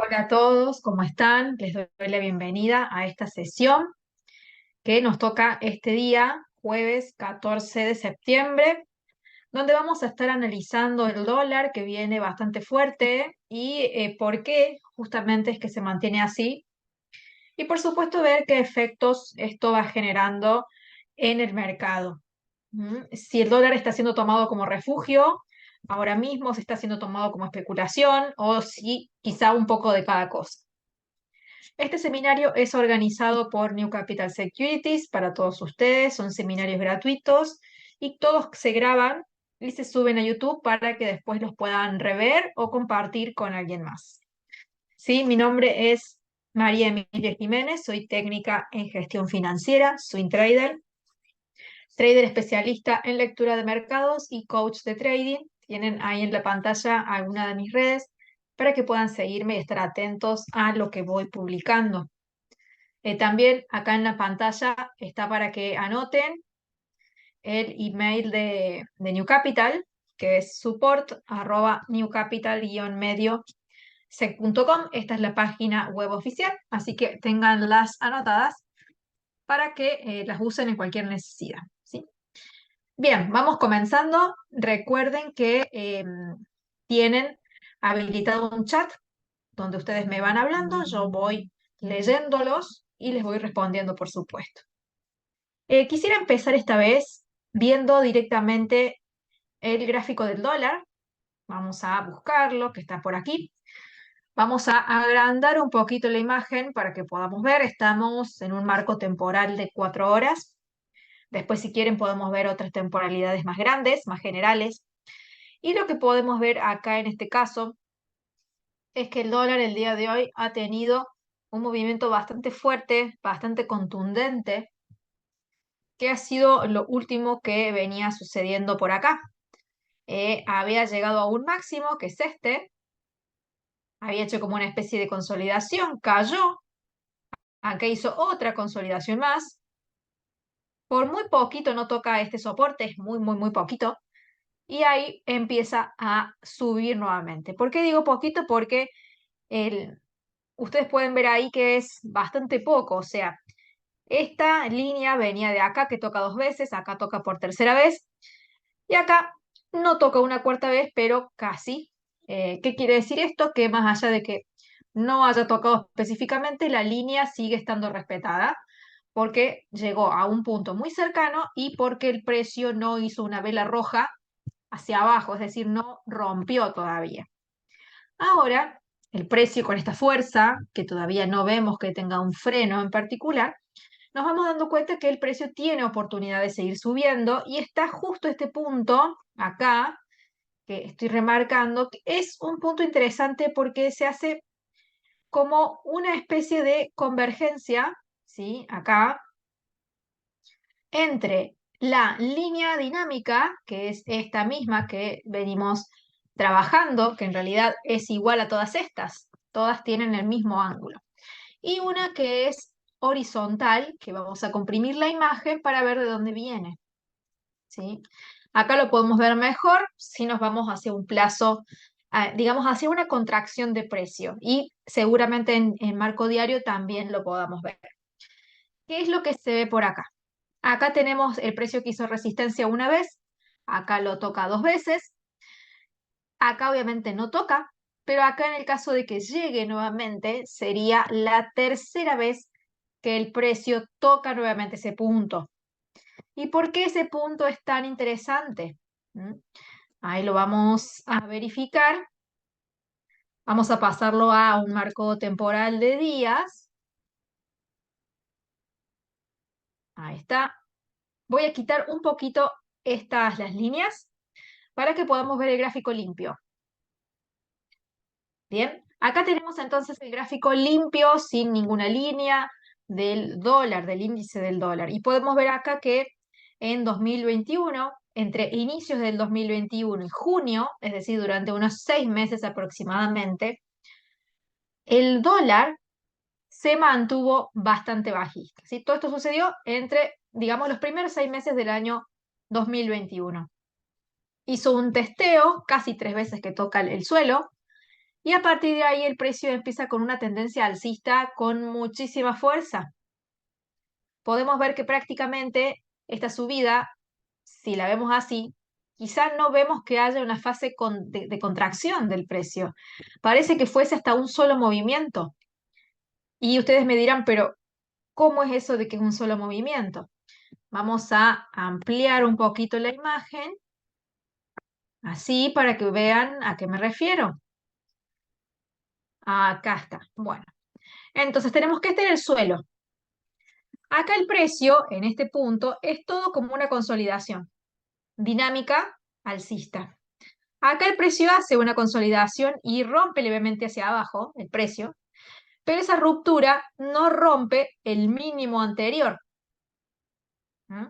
Hola a todos, ¿cómo están? Les doy la bienvenida a esta sesión que nos toca este día, jueves 14 de septiembre, donde vamos a estar analizando el dólar que viene bastante fuerte y por qué justamente es que se mantiene así. Y por supuesto ver qué efectos esto va generando en el mercado. Si el dólar está siendo tomado como refugio, ahora mismo se está siendo tomado como especulación o si quizá un poco de cada cosa. Este seminario es organizado por New Capital Securities para todos ustedes, son seminarios gratuitos y todos se graban y se suben a YouTube para que después los puedan rever o compartir con alguien más. Sí, mi nombre es María Emilia Jiménez, soy técnica en gestión financiera, swing trader, trader especialista en lectura de mercados y coach de trading. Tienen ahí en la pantalla alguna de mis redes para que puedan seguirme y estar atentos a lo que voy publicando. También acá en la pantalla está para que anoten el email de New Capital, que es support@newcapital-medio.com. Esta es la página web oficial, así que tenganlas anotadas para que las usen en cualquier necesidad, ¿sí? Bien, vamos comenzando. Recuerden que tienen habilitado un chat donde ustedes me van hablando, yo voy leyéndolos y les voy respondiendo, por supuesto. Quisiera empezar esta vez viendo directamente el gráfico del dólar. Vamos a buscarlo, que está por aquí. Vamos a agrandar un poquito la imagen para que podamos ver. Estamos en un marco temporal de 4 horas. Después, si quieren, podemos ver otras temporalidades más grandes, más generales. Y lo que podemos ver acá en este caso es que el dólar el día de hoy ha tenido un movimiento bastante fuerte, bastante contundente, que ha sido lo último que venía sucediendo por acá. Había llegado a un máximo, que es este, había hecho como una especie de consolidación, cayó, acá hizo otra consolidación más, por muy poquito no toca este soporte, es muy, muy, muy poquito, y ahí empieza a subir nuevamente. ¿Por qué digo poquito? Porque ustedes pueden ver ahí que es bastante poco, o sea, esta línea venía de acá, que toca 2 veces, acá toca por tercera vez, y acá no toca una cuarta vez, pero casi. ¿Qué quiere decir esto? Que más allá de que no haya tocado específicamente, la línea sigue estando respetada porque llegó a un punto muy cercano y porque el precio no hizo una vela roja hacia abajo, es decir, no rompió todavía. Ahora, el precio con esta fuerza, que todavía no vemos que tenga un freno en particular, nos vamos dando cuenta que el precio tiene oportunidad de seguir subiendo y está justo este punto acá, que estoy remarcando, que es un punto interesante porque se hace como una especie de convergencia, ¿sí? Acá, entre la línea dinámica, que es esta misma que venimos trabajando, que en realidad es igual a todas tienen el mismo ángulo, y una que es horizontal, que vamos a comprimir la imagen para ver de dónde viene, ¿sí? Acá lo podemos ver mejor si nos vamos hacia un plazo, digamos, hacia una contracción de precio, y seguramente en marco diario también lo podamos ver. ¿Qué es lo que se ve por acá? Acá tenemos el precio que hizo resistencia una vez, acá lo toca 2 veces, acá obviamente no toca, pero acá en el caso de que llegue nuevamente sería la tercera vez que el precio toca nuevamente ese punto. ¿Y por qué ese punto es tan interesante? ¿Mm? Ahí lo vamos a verificar. Vamos a pasarlo a un marco temporal de días. Ahí está. Voy a quitar un poquito las líneas para que podamos ver el gráfico limpio. Bien, acá tenemos entonces el gráfico limpio sin ninguna línea del dólar, del índice del dólar. Y podemos ver acá que en 2021, entre inicios del 2021 y junio, es decir, durante unos 6 meses aproximadamente, el dólar se mantuvo bastante bajista, ¿sí? Todo esto sucedió entre, digamos, los primeros 6 meses del año 2021. Hizo un testeo, casi 3 veces que toca el suelo, Y a partir de ahí el precio empieza con una tendencia alcista con muchísima fuerza. Podemos ver que prácticamente esta subida, si la vemos así, quizás no vemos que haya una fase de contracción del precio. Parece que fuese hasta un solo movimiento. Y ustedes me dirán, pero ¿cómo es eso de que es un solo movimiento? Vamos a ampliar un poquito la imagen, así para que vean a qué me refiero. Acá está. Bueno, entonces tenemos que este en el suelo. Acá el precio, en este punto, es todo como una consolidación dinámica alcista. Acá el precio hace una consolidación y rompe levemente hacia abajo el precio, pero esa ruptura no rompe el mínimo anterior. ¿Mm?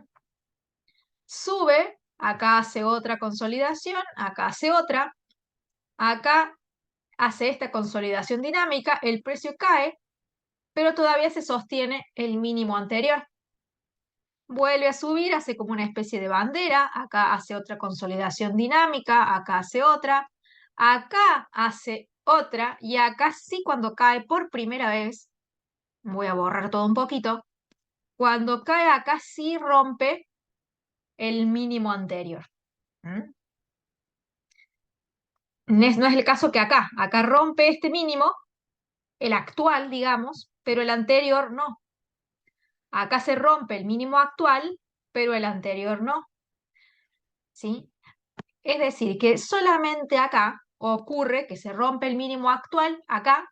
Sube, acá hace otra consolidación, acá hace otra, acá hace esta consolidación dinámica, el precio cae, pero todavía se sostiene el mínimo anterior. Vuelve a subir, hace como una especie de bandera, acá hace otra consolidación dinámica, acá hace otra, acá hace otra, y acá sí cuando cae por primera vez, voy a borrar todo un poquito, cuando cae acá sí rompe el mínimo anterior. ¿Mm? No es el caso que acá rompe este mínimo, el actual, digamos, pero el anterior no. Acá se rompe el mínimo actual, pero el anterior no. ¿Sí? Es decir, que solamente acá ocurre que se rompe el mínimo actual acá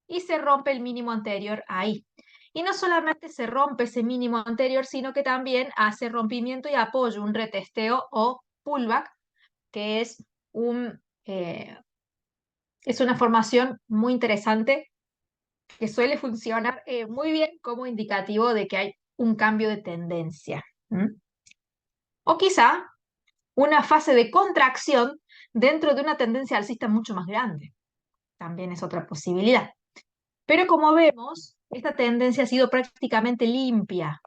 y se rompe el mínimo anterior ahí. Y no solamente se rompe ese mínimo anterior, sino que también hace rompimiento y apoyo, un retesteo o pullback, que es una formación muy interesante que suele funcionar muy bien como indicativo de que hay un cambio de tendencia. ¿Mm? O quizá una fase de contracción dentro de una tendencia alcista mucho más grande. También es otra posibilidad. Pero como vemos, esta tendencia ha sido prácticamente limpia.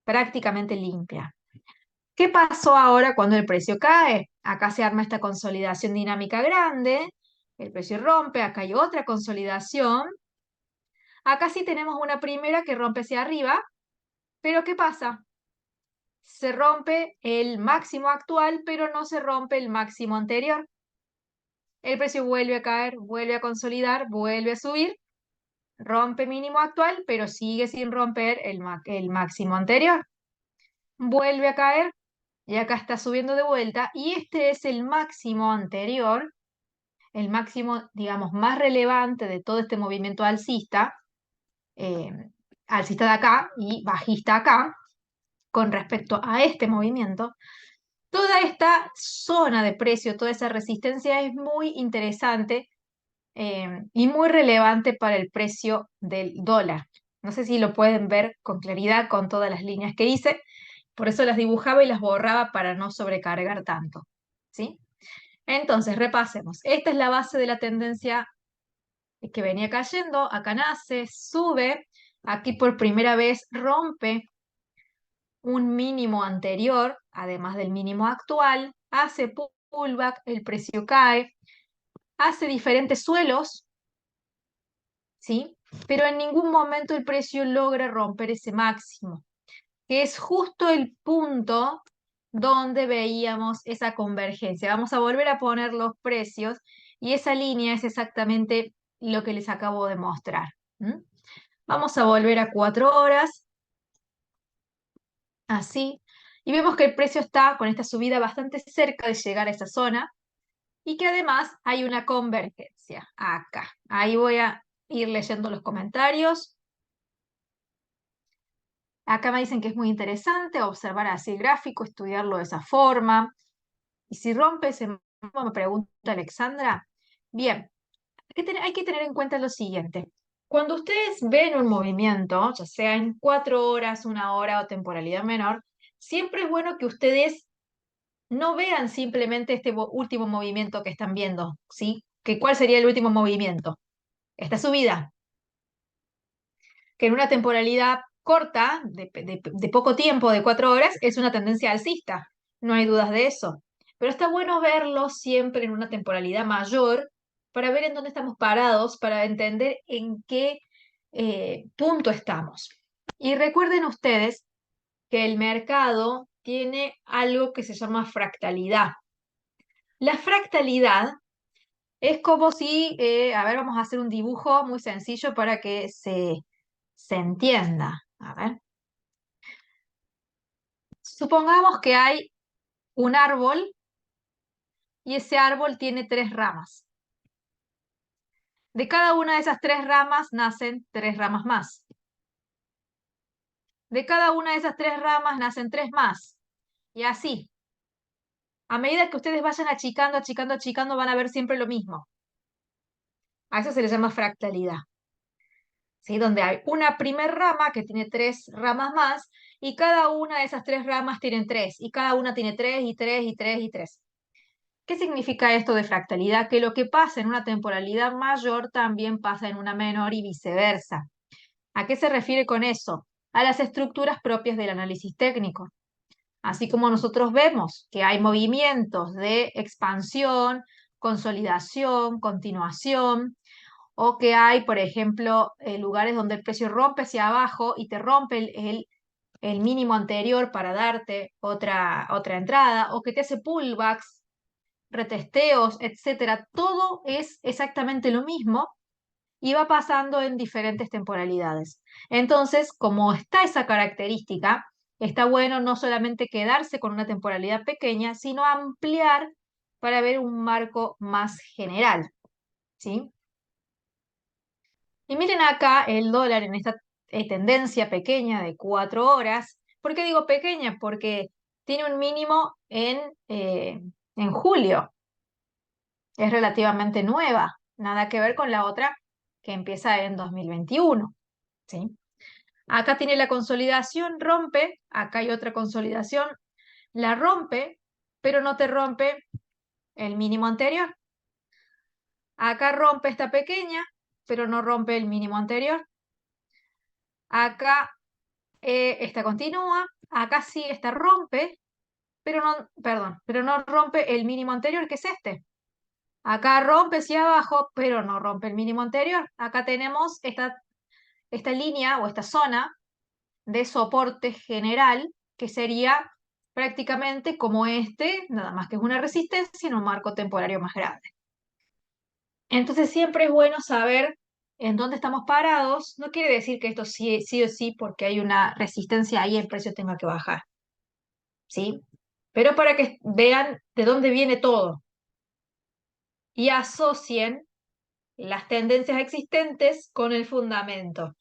Prácticamente limpia. ¿Qué pasó ahora cuando el precio cae? Acá se arma esta consolidación dinámica grande, el precio rompe, acá hay otra consolidación. Acá sí tenemos una primera que rompe hacia arriba, pero ¿qué pasa? Se rompe el máximo actual, pero no se rompe el máximo anterior. El precio vuelve a caer, vuelve a consolidar, vuelve a subir, rompe mínimo actual, pero sigue sin romper el máximo anterior. Vuelve a caer y acá está subiendo de vuelta y este es el máximo anterior, el máximo, digamos, más relevante de todo este movimiento alcista, eh, alcista de acá y bajista acá, con respecto a este movimiento. Toda esta zona de precio, toda esa resistencia es muy interesante y muy relevante para el precio del dólar. No sé si lo pueden ver con claridad con todas las líneas que hice, por eso las dibujaba y las borraba para no sobrecargar tanto. ¿Sí? Entonces, repasemos. Esta es la base de la tendencia que venía cayendo, acá nace, sube, aquí por primera vez rompe un mínimo anterior, además del mínimo actual, hace pullback, el precio cae, hace diferentes suelos, ¿sí? Pero en ningún momento el precio logra romper ese máximo, que es justo el punto donde veíamos esa convergencia. Vamos a volver a poner los precios y esa línea es exactamente lo que les acabo de mostrar. ¿Mm? Vamos a volver a 4 horas, así, y vemos que el precio está con esta subida bastante cerca de llegar a esa zona y que además hay una convergencia acá. Ahí voy a ir leyendo los comentarios. Acá me dicen que es muy interesante observar así el gráfico, estudiarlo de esa forma. Y si rompe ese mínimo, me pregunta Alexandra. Bien, hay que tener en cuenta lo siguiente. Cuando ustedes ven un movimiento, ya sea en 4 horas, 1 hora o temporalidad menor, siempre es bueno que ustedes no vean simplemente este último movimiento que están viendo, ¿sí? ¿Cuál sería el último movimiento? Esta subida, que en una temporalidad corta, de poco tiempo, de 4 horas, es una tendencia alcista, no hay dudas de eso. Pero está bueno verlo siempre en una temporalidad mayor para ver en dónde estamos parados, para entender en qué punto estamos. Y recuerden ustedes que el mercado tiene algo que se llama fractalidad. La fractalidad es como si, a ver, vamos a hacer un dibujo muy sencillo para que se entienda. A ver. Supongamos que hay un árbol y ese árbol tiene 3 ramas. De cada una de esas 3 ramas nacen 3 ramas más. De cada una de esas 3 ramas nacen 3 más. Y así. A medida que ustedes vayan achicando, achicando, achicando, van a ver siempre lo mismo. A eso se le llama fractalidad. ¿Sí? Donde hay una primer rama que tiene 3 ramas más y cada una de esas 3 ramas tienen 3 y cada una tiene 3 y 3 y 3 y 3. ¿Qué significa esto de fractalidad? Que lo que pasa en una temporalidad mayor también pasa en una menor y viceversa. ¿A qué se refiere con eso? A las estructuras propias del análisis técnico. Así como nosotros vemos que hay movimientos de expansión, consolidación, continuación, o que hay, por ejemplo, lugares donde el precio rompe hacia abajo y te rompe el mínimo anterior para darte otra entrada, o que te hace pullbacks, retesteos, etcétera. Todo es exactamente lo mismo y va pasando en diferentes temporalidades. Entonces, como está esa característica, está bueno no solamente quedarse con una temporalidad pequeña, sino ampliar para ver un marco más general, ¿sí? Y miren acá el dólar en esta tendencia pequeña de 4 horas. ¿Por qué digo pequeña? Porque tiene un mínimo en julio. Es relativamente nueva. Nada que ver con la otra que empieza en 2021. ¿Sí? Acá tiene la consolidación, rompe. Acá hay otra consolidación. La rompe, pero no te rompe el mínimo anterior. Acá rompe esta pequeña, pero no rompe el mínimo anterior. Acá esta continúa, acá sí, esta rompe, pero no, perdón, pero no rompe el mínimo anterior, que es este. Acá rompe hacia abajo, pero no rompe el mínimo anterior. Acá tenemos esta línea o esta zona de soporte general, que sería prácticamente como este, nada más que es una resistencia en un marco temporario más grande. Entonces siempre es bueno saber en dónde estamos parados. No quiere decir que esto sí, sí o sí, porque hay una resistencia ahí, el precio tenga que bajar. ¿Sí? Pero para que vean de dónde viene todo y asocien las tendencias existentes con el fundamento.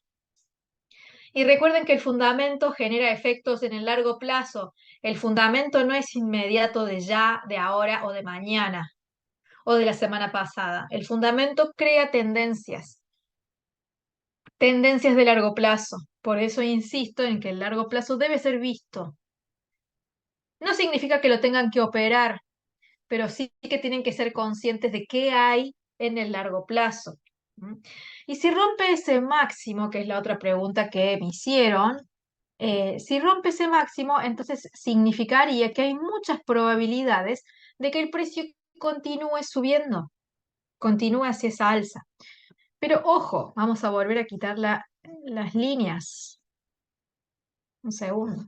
Y recuerden que el fundamento genera efectos en el largo plazo. El fundamento no es inmediato de ya, de ahora o de mañana o de la semana pasada. El fundamento crea tendencias, tendencias de largo plazo. Por eso insisto en que el largo plazo debe ser visto. No significa que lo tengan que operar, pero sí que tienen que ser conscientes de qué hay en el largo plazo. ¿Mm? Y si rompe ese máximo, que es la otra pregunta que me hicieron, si rompe ese máximo, entonces significaría que hay muchas probabilidades de que el precio continúe subiendo, continúe hacia esa alza. Pero ojo, vamos a volver a quitar las líneas. Un segundo.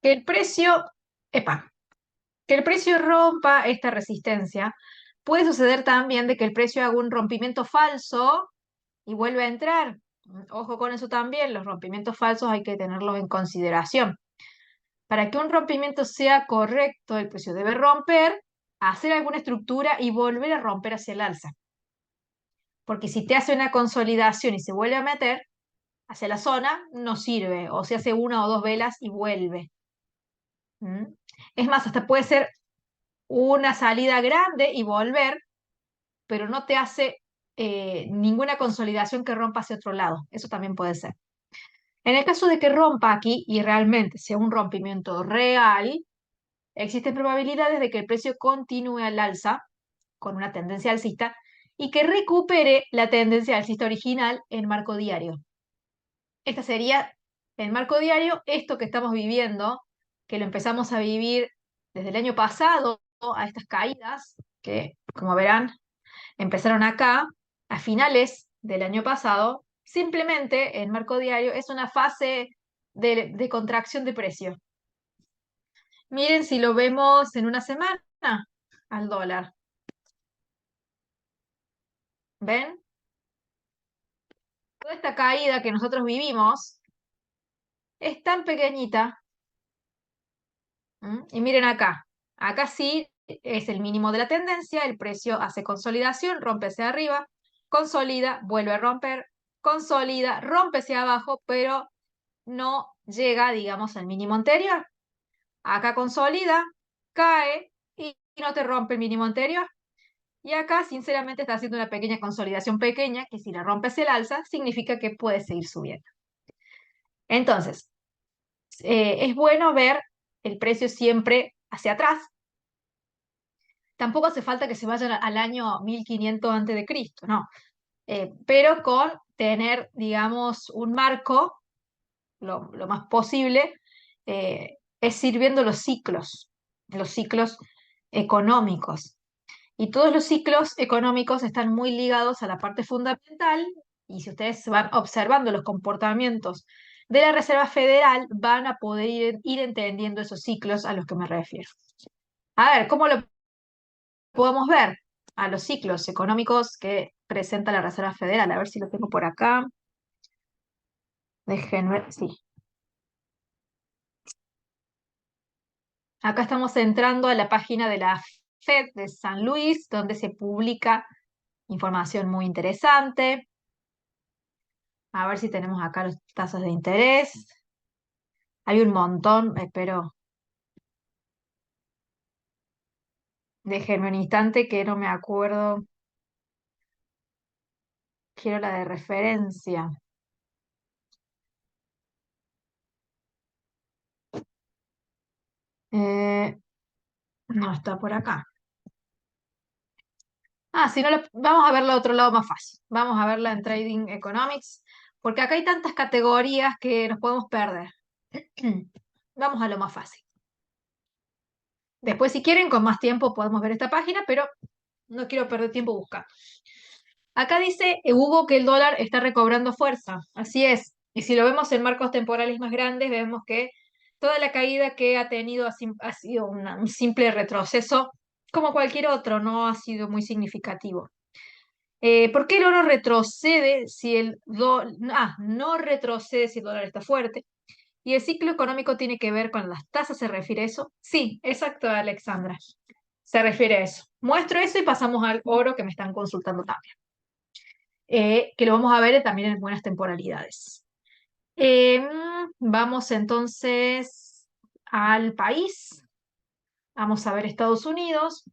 Que el precio, epa, que el precio rompa esta resistencia. Puede suceder también de que el precio haga un rompimiento falso y vuelve a entrar. Ojo con eso también, los rompimientos falsos hay que tenerlos en consideración. Para que un rompimiento sea correcto, el precio debe romper, hacer alguna estructura y volver a romper hacia el alza. Porque si te hace una consolidación y se vuelve a meter hacia la zona, no sirve. O se hace una o dos velas y vuelve. ¿Mm? Es más, hasta puede ser una salida grande y volver, pero no te hace ninguna consolidación que rompa hacia otro lado. Eso también puede ser. En el caso de que rompa aquí y realmente sea un rompimiento real, existen probabilidades de que el precio continúe al alza con una tendencia alcista y que recupere la tendencia alcista original en marco diario. Esta sería el marco diario, esto que estamos viviendo, que lo empezamos a vivir desde el año pasado a estas caídas, que como verán, empezaron acá a finales del año pasado. Simplemente en marco diario es una fase de contracción de precio. Miren si lo vemos en una semana al dólar. ¿Ven? Toda esta caída que nosotros vivimos es tan pequeñita. Y miren acá. Acá sí es el mínimo de la tendencia, el precio hace consolidación, rompe hacia arriba, consolida, vuelve a romper, consolida, rompe hacia abajo, pero no llega, digamos, al mínimo anterior. Acá consolida, cae y no te rompe el mínimo anterior. Y acá, sinceramente, está haciendo una pequeña consolidación pequeña, que si la rompes el alza, significa que puede seguir subiendo. Entonces, es bueno ver el precio siempre hacia atrás. Tampoco hace falta que se vayan al año 1500 antes de Cristo, no. Pero con tener, digamos, un marco, lo más posible, es ir viendo los ciclos económicos. Y todos los ciclos económicos están muy ligados a la parte fundamental, y si ustedes van observando los comportamientos de la Reserva Federal, van a poder ir entendiendo esos ciclos a los que me refiero. A ver, ¿cómo lo podemos ver? A los ciclos económicos que presenta la Reserva Federal. A ver si lo tengo por acá. Déjenme ver, sí. Acá estamos entrando a la página de la Fed de San Luis, donde se publica información muy interesante. A ver si tenemos acá las tasas de interés. Hay un montón, pero déjenme un instante que no me acuerdo. Quiero la de referencia. Eh, no está por acá. Ah, si no, vamos a verlo de otro lado más fácil. Vamos a verla en Trading Economics, porque acá hay tantas categorías que nos podemos perder. Vamos a lo más fácil. Después, si quieren, con más tiempo podemos ver esta página, pero no quiero perder tiempo buscando. Acá dice Hugo que el dólar está recobrando fuerza. Así es. Y si lo vemos en marcos temporales más grandes, vemos que toda la caída que ha tenido ha sido un simple retroceso, como cualquier otro, no ha sido muy significativo. ¿Por qué el oro retrocede si el dólar... no retrocede si el dólar está fuerte? ¿Y el ciclo económico tiene que ver con las tasas? ¿Se refiere a eso? Sí, exacto, Alexandra. Se refiere a eso. Muestro eso y pasamos al oro que me están consultando también. Que lo vamos a ver también en buenas temporalidades. Vamos entonces al país. Vamos a ver Estados Unidos.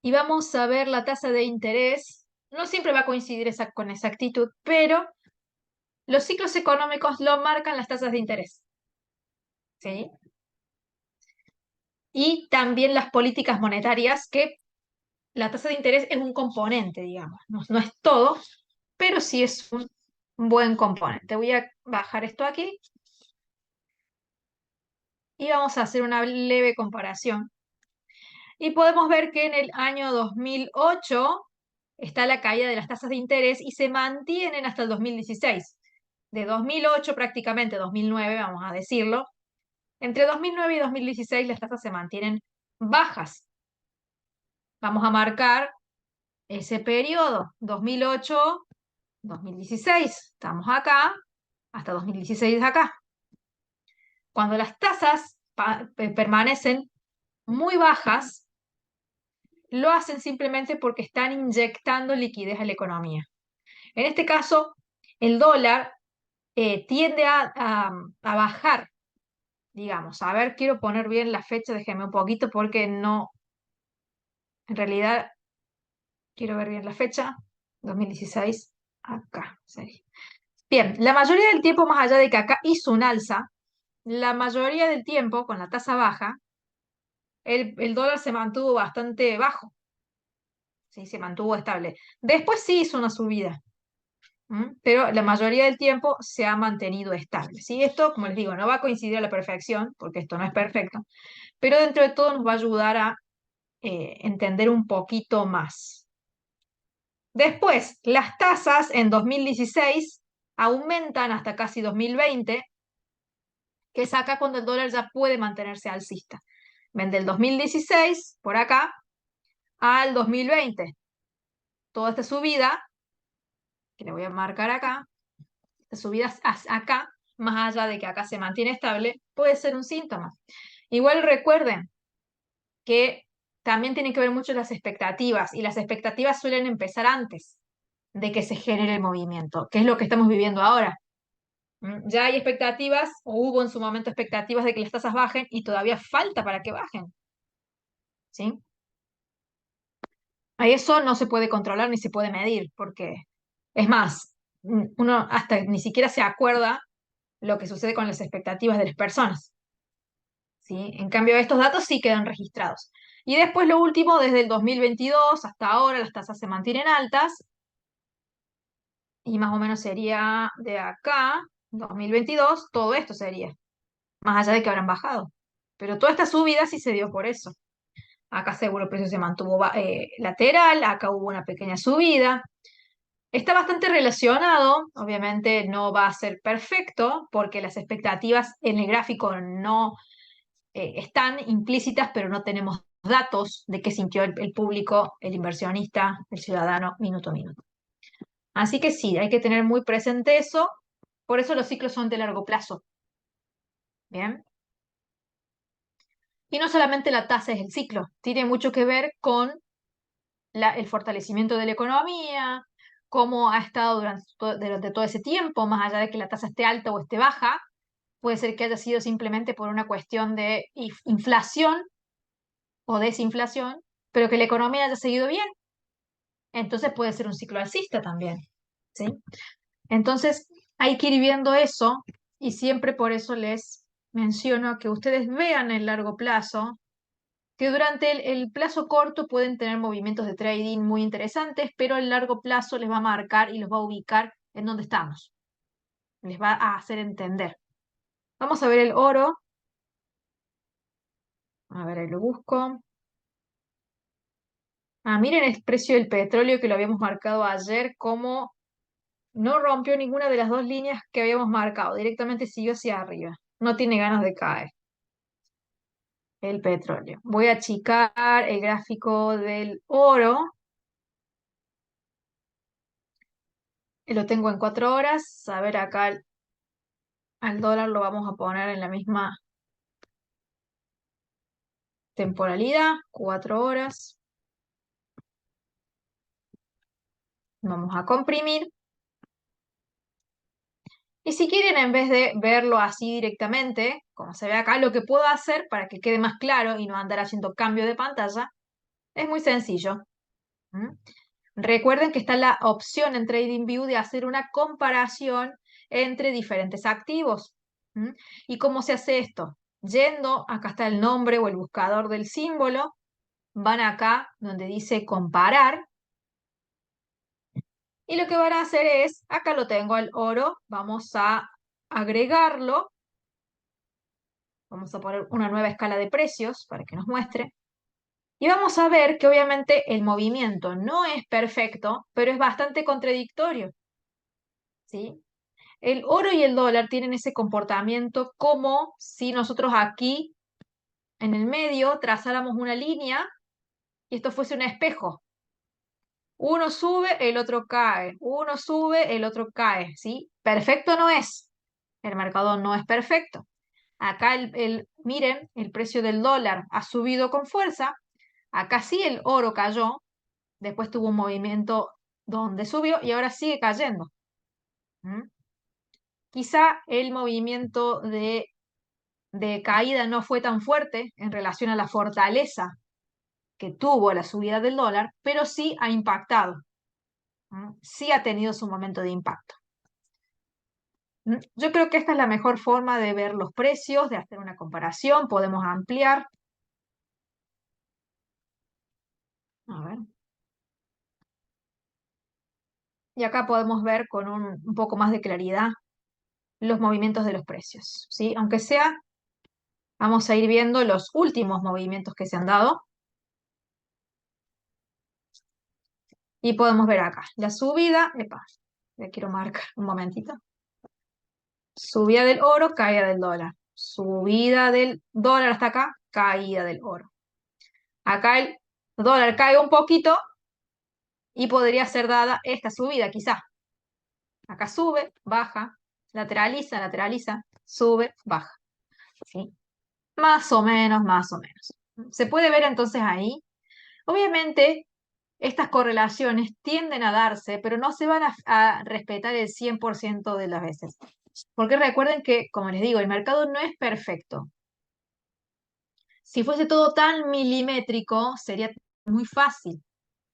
Y vamos a ver la tasa de interés. No siempre va a coincidir con exactitud, pero los ciclos económicos lo marcan las tasas de interés. ¿Sí? Y también las políticas monetarias, que la tasa de interés es un componente, digamos. No, no es todo, pero sí es un buen componente. Voy a bajar esto aquí y vamos a hacer una leve comparación. Y podemos ver que en el año 2008 está la caída de las tasas de interés y se mantienen hasta el 2016. De 2008 prácticamente 2009, vamos a decirlo. Entre 2009 y 2016 las tasas se mantienen bajas. Vamos a marcar ese periodo, 2008, 2016. Estamos acá, hasta 2016 acá. Cuando las tasas permanecen muy bajas, lo hacen simplemente porque están inyectando liquidez a la economía. En este caso, el dólar tiende a bajar, digamos. A ver, quiero poner bien la fecha, déjenme un poquito porque no, en realidad quiero ver bien la fecha, 2016, acá. Sí. Bien, la mayoría del tiempo, más allá de que acá hizo un alza, la mayoría del tiempo, con la tasa baja, el dólar se mantuvo bastante bajo, ¿sí? Se mantuvo estable. Después sí hizo una subida, pero la mayoría del tiempo se ha mantenido estable, ¿sí? Esto, como les digo, no va a coincidir a la perfección, porque esto no es perfecto, pero dentro de todo nos va a ayudar a entender un poquito más. Después, las tasas en 2016 aumentan hasta casi 2020, que es acá cuando el dólar ya puede mantenerse alcista. Ven del 2016 por acá al 2020. Toda esta subida, que le voy a marcar acá, esta subida acá, más allá de que acá se mantiene estable, puede ser un síntoma. Igual recuerden que también tienen que ver mucho las expectativas, y las expectativas suelen empezar antes de que se genere el movimiento, que es lo que estamos viviendo ahora. Ya hay expectativas, o hubo en su momento expectativas de que las tasas bajen y todavía falta para que bajen, ¿sí? A eso no se puede controlar ni se puede medir, porque es más, uno hasta ni siquiera se acuerda lo que sucede con las expectativas de las personas, ¿sí? En cambio, estos datos sí quedan registrados. Y después lo último, desde el 2022 hasta ahora las tasas se mantienen altas, y más o menos sería de acá, 2022, todo esto sería, más allá de que habrán bajado. Pero toda esta subida sí se dio por eso. Acá seguro el precio se mantuvo lateral, acá hubo una pequeña subida. Está bastante relacionado, obviamente no va a ser perfecto porque las expectativas en el gráfico no están implícitas, pero no tenemos datos de qué sintió el público, el inversionista, el ciudadano, minuto a minuto. Así que sí, hay que tener muy presente eso, por eso los ciclos son de largo plazo. Bien. Y no solamente la tasa es el ciclo, tiene mucho que ver con el fortalecimiento de la economía, cómo ha estado durante todo ese tiempo, más allá de que la tasa esté alta o esté baja, puede ser que haya sido simplemente por una cuestión de inflación o desinflación, pero que la economía haya seguido bien, entonces puede ser un ciclo alcista también, ¿sí? Entonces hay que ir viendo eso, y siempre por eso les menciono que ustedes vean el largo plazo, que durante el plazo corto pueden tener movimientos de trading muy interesantes, pero el largo plazo les va a marcar y los va a ubicar en donde estamos. Les va a hacer entender. Vamos a ver el oro. A ver, ahí lo busco. Miren el precio del petróleo, que lo habíamos marcado ayer, como no rompió ninguna de las dos líneas que habíamos marcado. Directamente siguió hacia arriba. No tiene ganas de caer el petróleo. Voy a achicar el gráfico del oro. Lo tengo en 4 horas. A ver, acá al dólar lo vamos a poner en la misma temporalidad, 4 horas. Vamos a comprimir. Y si quieren, en vez de verlo así directamente, como se ve acá, lo que puedo hacer para que quede más claro y no andar haciendo cambio de pantalla, es muy sencillo. ¿Mm? Recuerden que está la opción en TradingView de hacer una comparación entre diferentes activos. ¿Mm? ¿Y cómo se hace esto? Yendo, acá está el nombre o el buscador del símbolo, van acá donde dice comparar, y lo que van a hacer es, acá lo tengo el oro, vamos a agregarlo, vamos a poner una nueva escala de precios para que nos muestre, y vamos a ver que obviamente el movimiento no es perfecto, pero es bastante contradictorio, ¿sí? El oro y el dólar tienen ese comportamiento como si nosotros aquí en el medio trazáramos una línea y esto fuese un espejo. Uno sube, el otro cae. Uno sube, el otro cae, ¿sí? Perfecto no es. El mercado no es perfecto. Acá miren, el precio del dólar ha subido con fuerza. Acá sí el oro cayó. Después tuvo un movimiento donde subió y ahora sigue cayendo. ¿Mm? Quizá el movimiento de caída no fue tan fuerte en relación a la fortaleza que tuvo la subida del dólar, pero sí ha impactado. Sí ha tenido su momento de impacto. Yo creo que esta es la mejor forma de ver los precios, de hacer una comparación. Podemos ampliar. A ver. y acá podemos ver con un poco más de claridad los movimientos de los precios, ¿sí? Aunque sea, vamos a ir viendo los últimos movimientos que se han dado y podemos ver acá la subida, epa, le quiero marcar un momentito, subida del oro, caída del dólar, subida del dólar hasta acá, caída del oro. Acá el dólar cae un poquito y podría ser dada esta subida, quizá. Acá sube, baja, lateraliza, lateraliza, sube, baja. ¿Sí? Más o menos, más o menos. Se puede ver entonces ahí. Obviamente, estas correlaciones tienden a darse, pero no se van a respetar el 100% de las veces. Porque recuerden que, como les digo, el mercado no es perfecto. Si fuese todo tan milimétrico, sería muy fácil.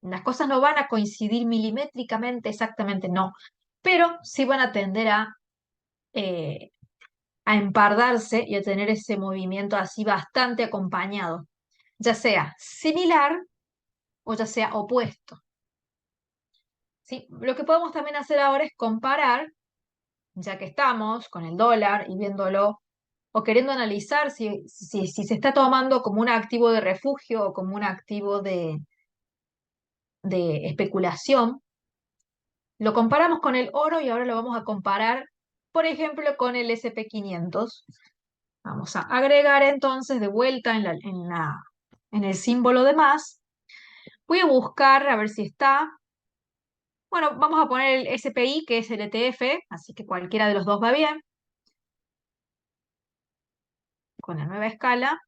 Las cosas no van a coincidir milimétricamente, exactamente, no. Pero sí van a tender eh, a empardarse y a tener ese movimiento así bastante acompañado, ya sea similar o ya sea opuesto. ¿Sí? Lo que podemos también hacer ahora es comparar, ya que estamos con el dólar y viéndolo o queriendo analizar si se está tomando como un activo de refugio o como un activo de especulación. Lo comparamos con el oro y ahora lo vamos a comparar, por ejemplo, con el SP500. Vamos a agregar entonces de vuelta en el símbolo de más. Voy a buscar a ver si está. Bueno, vamos a poner el SPI, que es el ETF, así que cualquiera de los dos va bien. Con la nueva escala.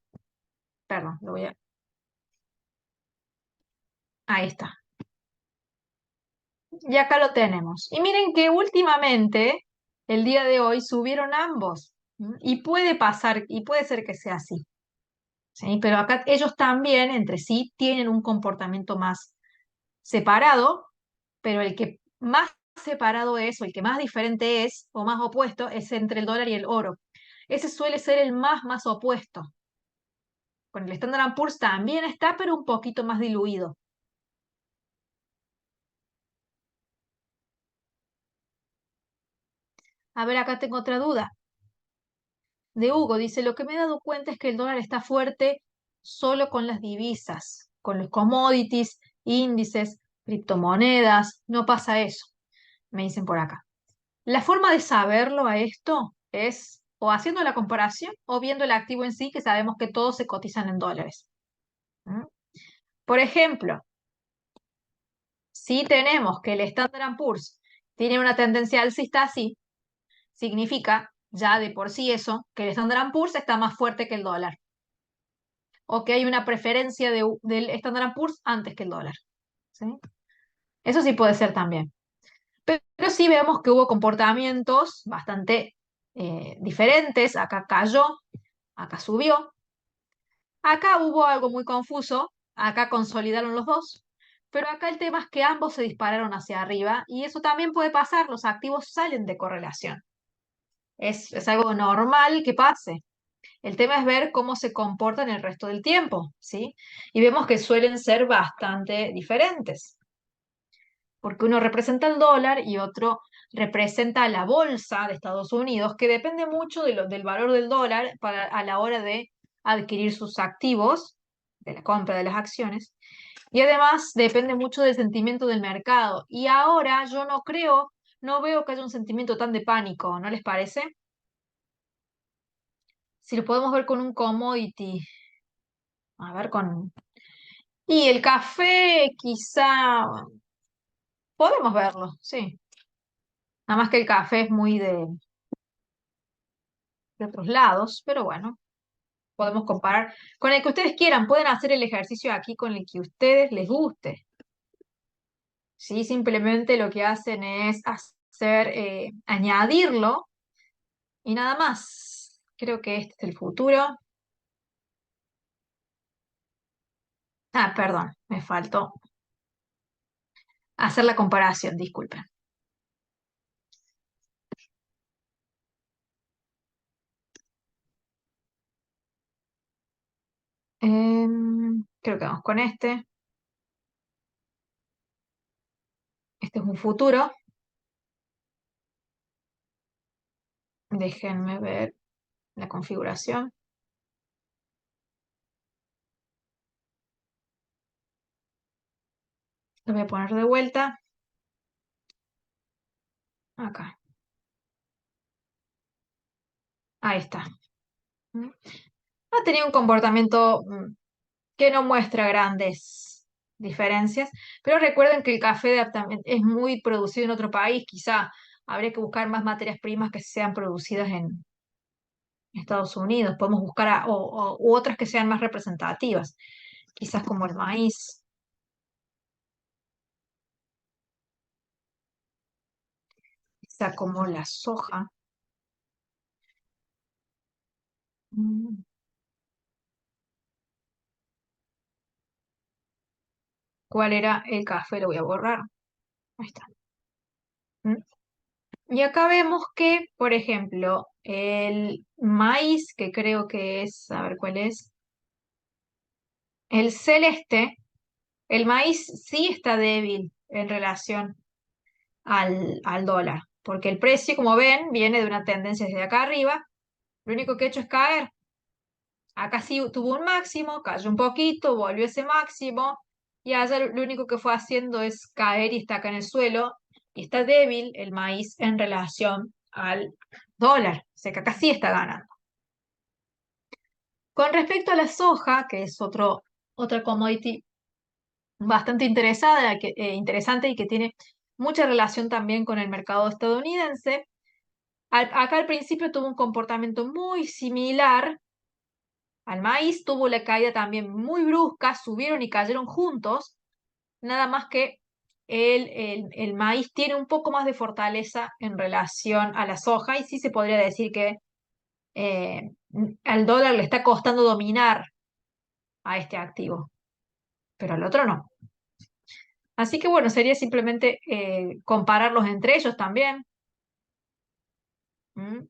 Perdón, lo voy a... Ahí está. Y acá lo tenemos. Y miren que últimamente, el día de hoy, subieron ambos. Y puede pasar, y puede ser que sea así. ¿Sí? Pero acá ellos también entre sí tienen un comportamiento más separado, pero el que más separado es, o el que más diferente es, o más opuesto, es entre el dólar y el oro. Ese suele ser el más opuesto. Con el Standard Poor's también está, pero un poquito más diluido. A ver, acá tengo otra duda. De Hugo, dice, lo que me he dado cuenta es que el dólar está fuerte solo con las divisas, con los commodities, índices, criptomonedas, no pasa eso, me dicen por acá. La forma de saberlo a esto es o haciendo la comparación o viendo el activo en sí, que sabemos que todos se cotizan en dólares. ¿Mm? Por ejemplo, si tenemos que el Standard Poor's tiene una tendencia alcista así, significa ya de por sí eso, que el Standard Poor's está más fuerte que el dólar. O que hay una preferencia del Standard Poor's antes que el dólar. ¿Sí? Eso sí puede ser también. Pero sí vemos que hubo comportamientos bastante diferentes. Acá cayó, acá subió. Acá hubo algo muy confuso. Acá consolidaron los dos. Pero acá el tema es que ambos se dispararon hacia arriba y eso también puede pasar. Los activos salen de correlación. Es algo normal que pase. El tema es ver cómo se comportan el resto del tiempo, ¿sí? Y vemos que suelen ser bastante diferentes, porque uno representa el dólar y otro representa la bolsa de Estados Unidos, que depende mucho del valor del dólar a la hora de adquirir sus activos, de la compra de las acciones, y además depende mucho del sentimiento del mercado. Y ahora yo no creo, no veo que haya un sentimiento tan de pánico, ¿no les parece? Si lo podemos ver con un commodity, a ver, y el café, quizá podemos verlo, sí. Nada más que el café es muy de otros lados, pero bueno, podemos comparar con el que ustedes quieran. Pueden hacer el ejercicio aquí con el que a ustedes les guste. Sí, simplemente lo que hacen es hacer, añadirlo y nada más. Creo que este es el futuro. Ah, perdón, me faltó hacer la comparación, disculpen. Creo que vamos con este. Este es un futuro. Déjenme ver la configuración. Lo voy a poner de vuelta. Acá. Ahí está. ¿Mm? Ha tenido un comportamiento que no muestra grandes diferencias, pero recuerden que el café también es muy producido en otro país, quizá habría que buscar más materias primas que sean producidas en Estados Unidos, podemos buscar u otras que sean más representativas, quizás como el maíz, quizá como la soja. Mm, ¿Cuál era el café? Lo voy a borrar. Ahí está. Mm. Y acá vemos que, por ejemplo, el maíz, que creo que es, a ver cuál es, el celeste, el maíz sí está débil en relación al dólar, porque el precio, como ven, viene de una tendencia desde acá arriba, lo único que ha hecho es caer. Acá sí tuvo un máximo, cayó un poquito, volvió ese máximo, y allá lo único que fue haciendo es caer y está acá en el suelo, y está débil el maíz en relación al dólar, o sea que acá sí está ganando. Con respecto a la soja, que es otra commodity bastante interesante y que tiene mucha relación también con el mercado estadounidense, acá al principio tuvo un comportamiento muy similar al maíz, tuvo la caída también muy brusca, subieron y cayeron juntos, nada más que el maíz tiene un poco más de fortaleza en relación a la soja y sí se podría decir que eh, al dólar le está costando dominar a este activo, pero al otro no. Así que bueno, sería simplemente compararlos entre ellos también. ¿Mm?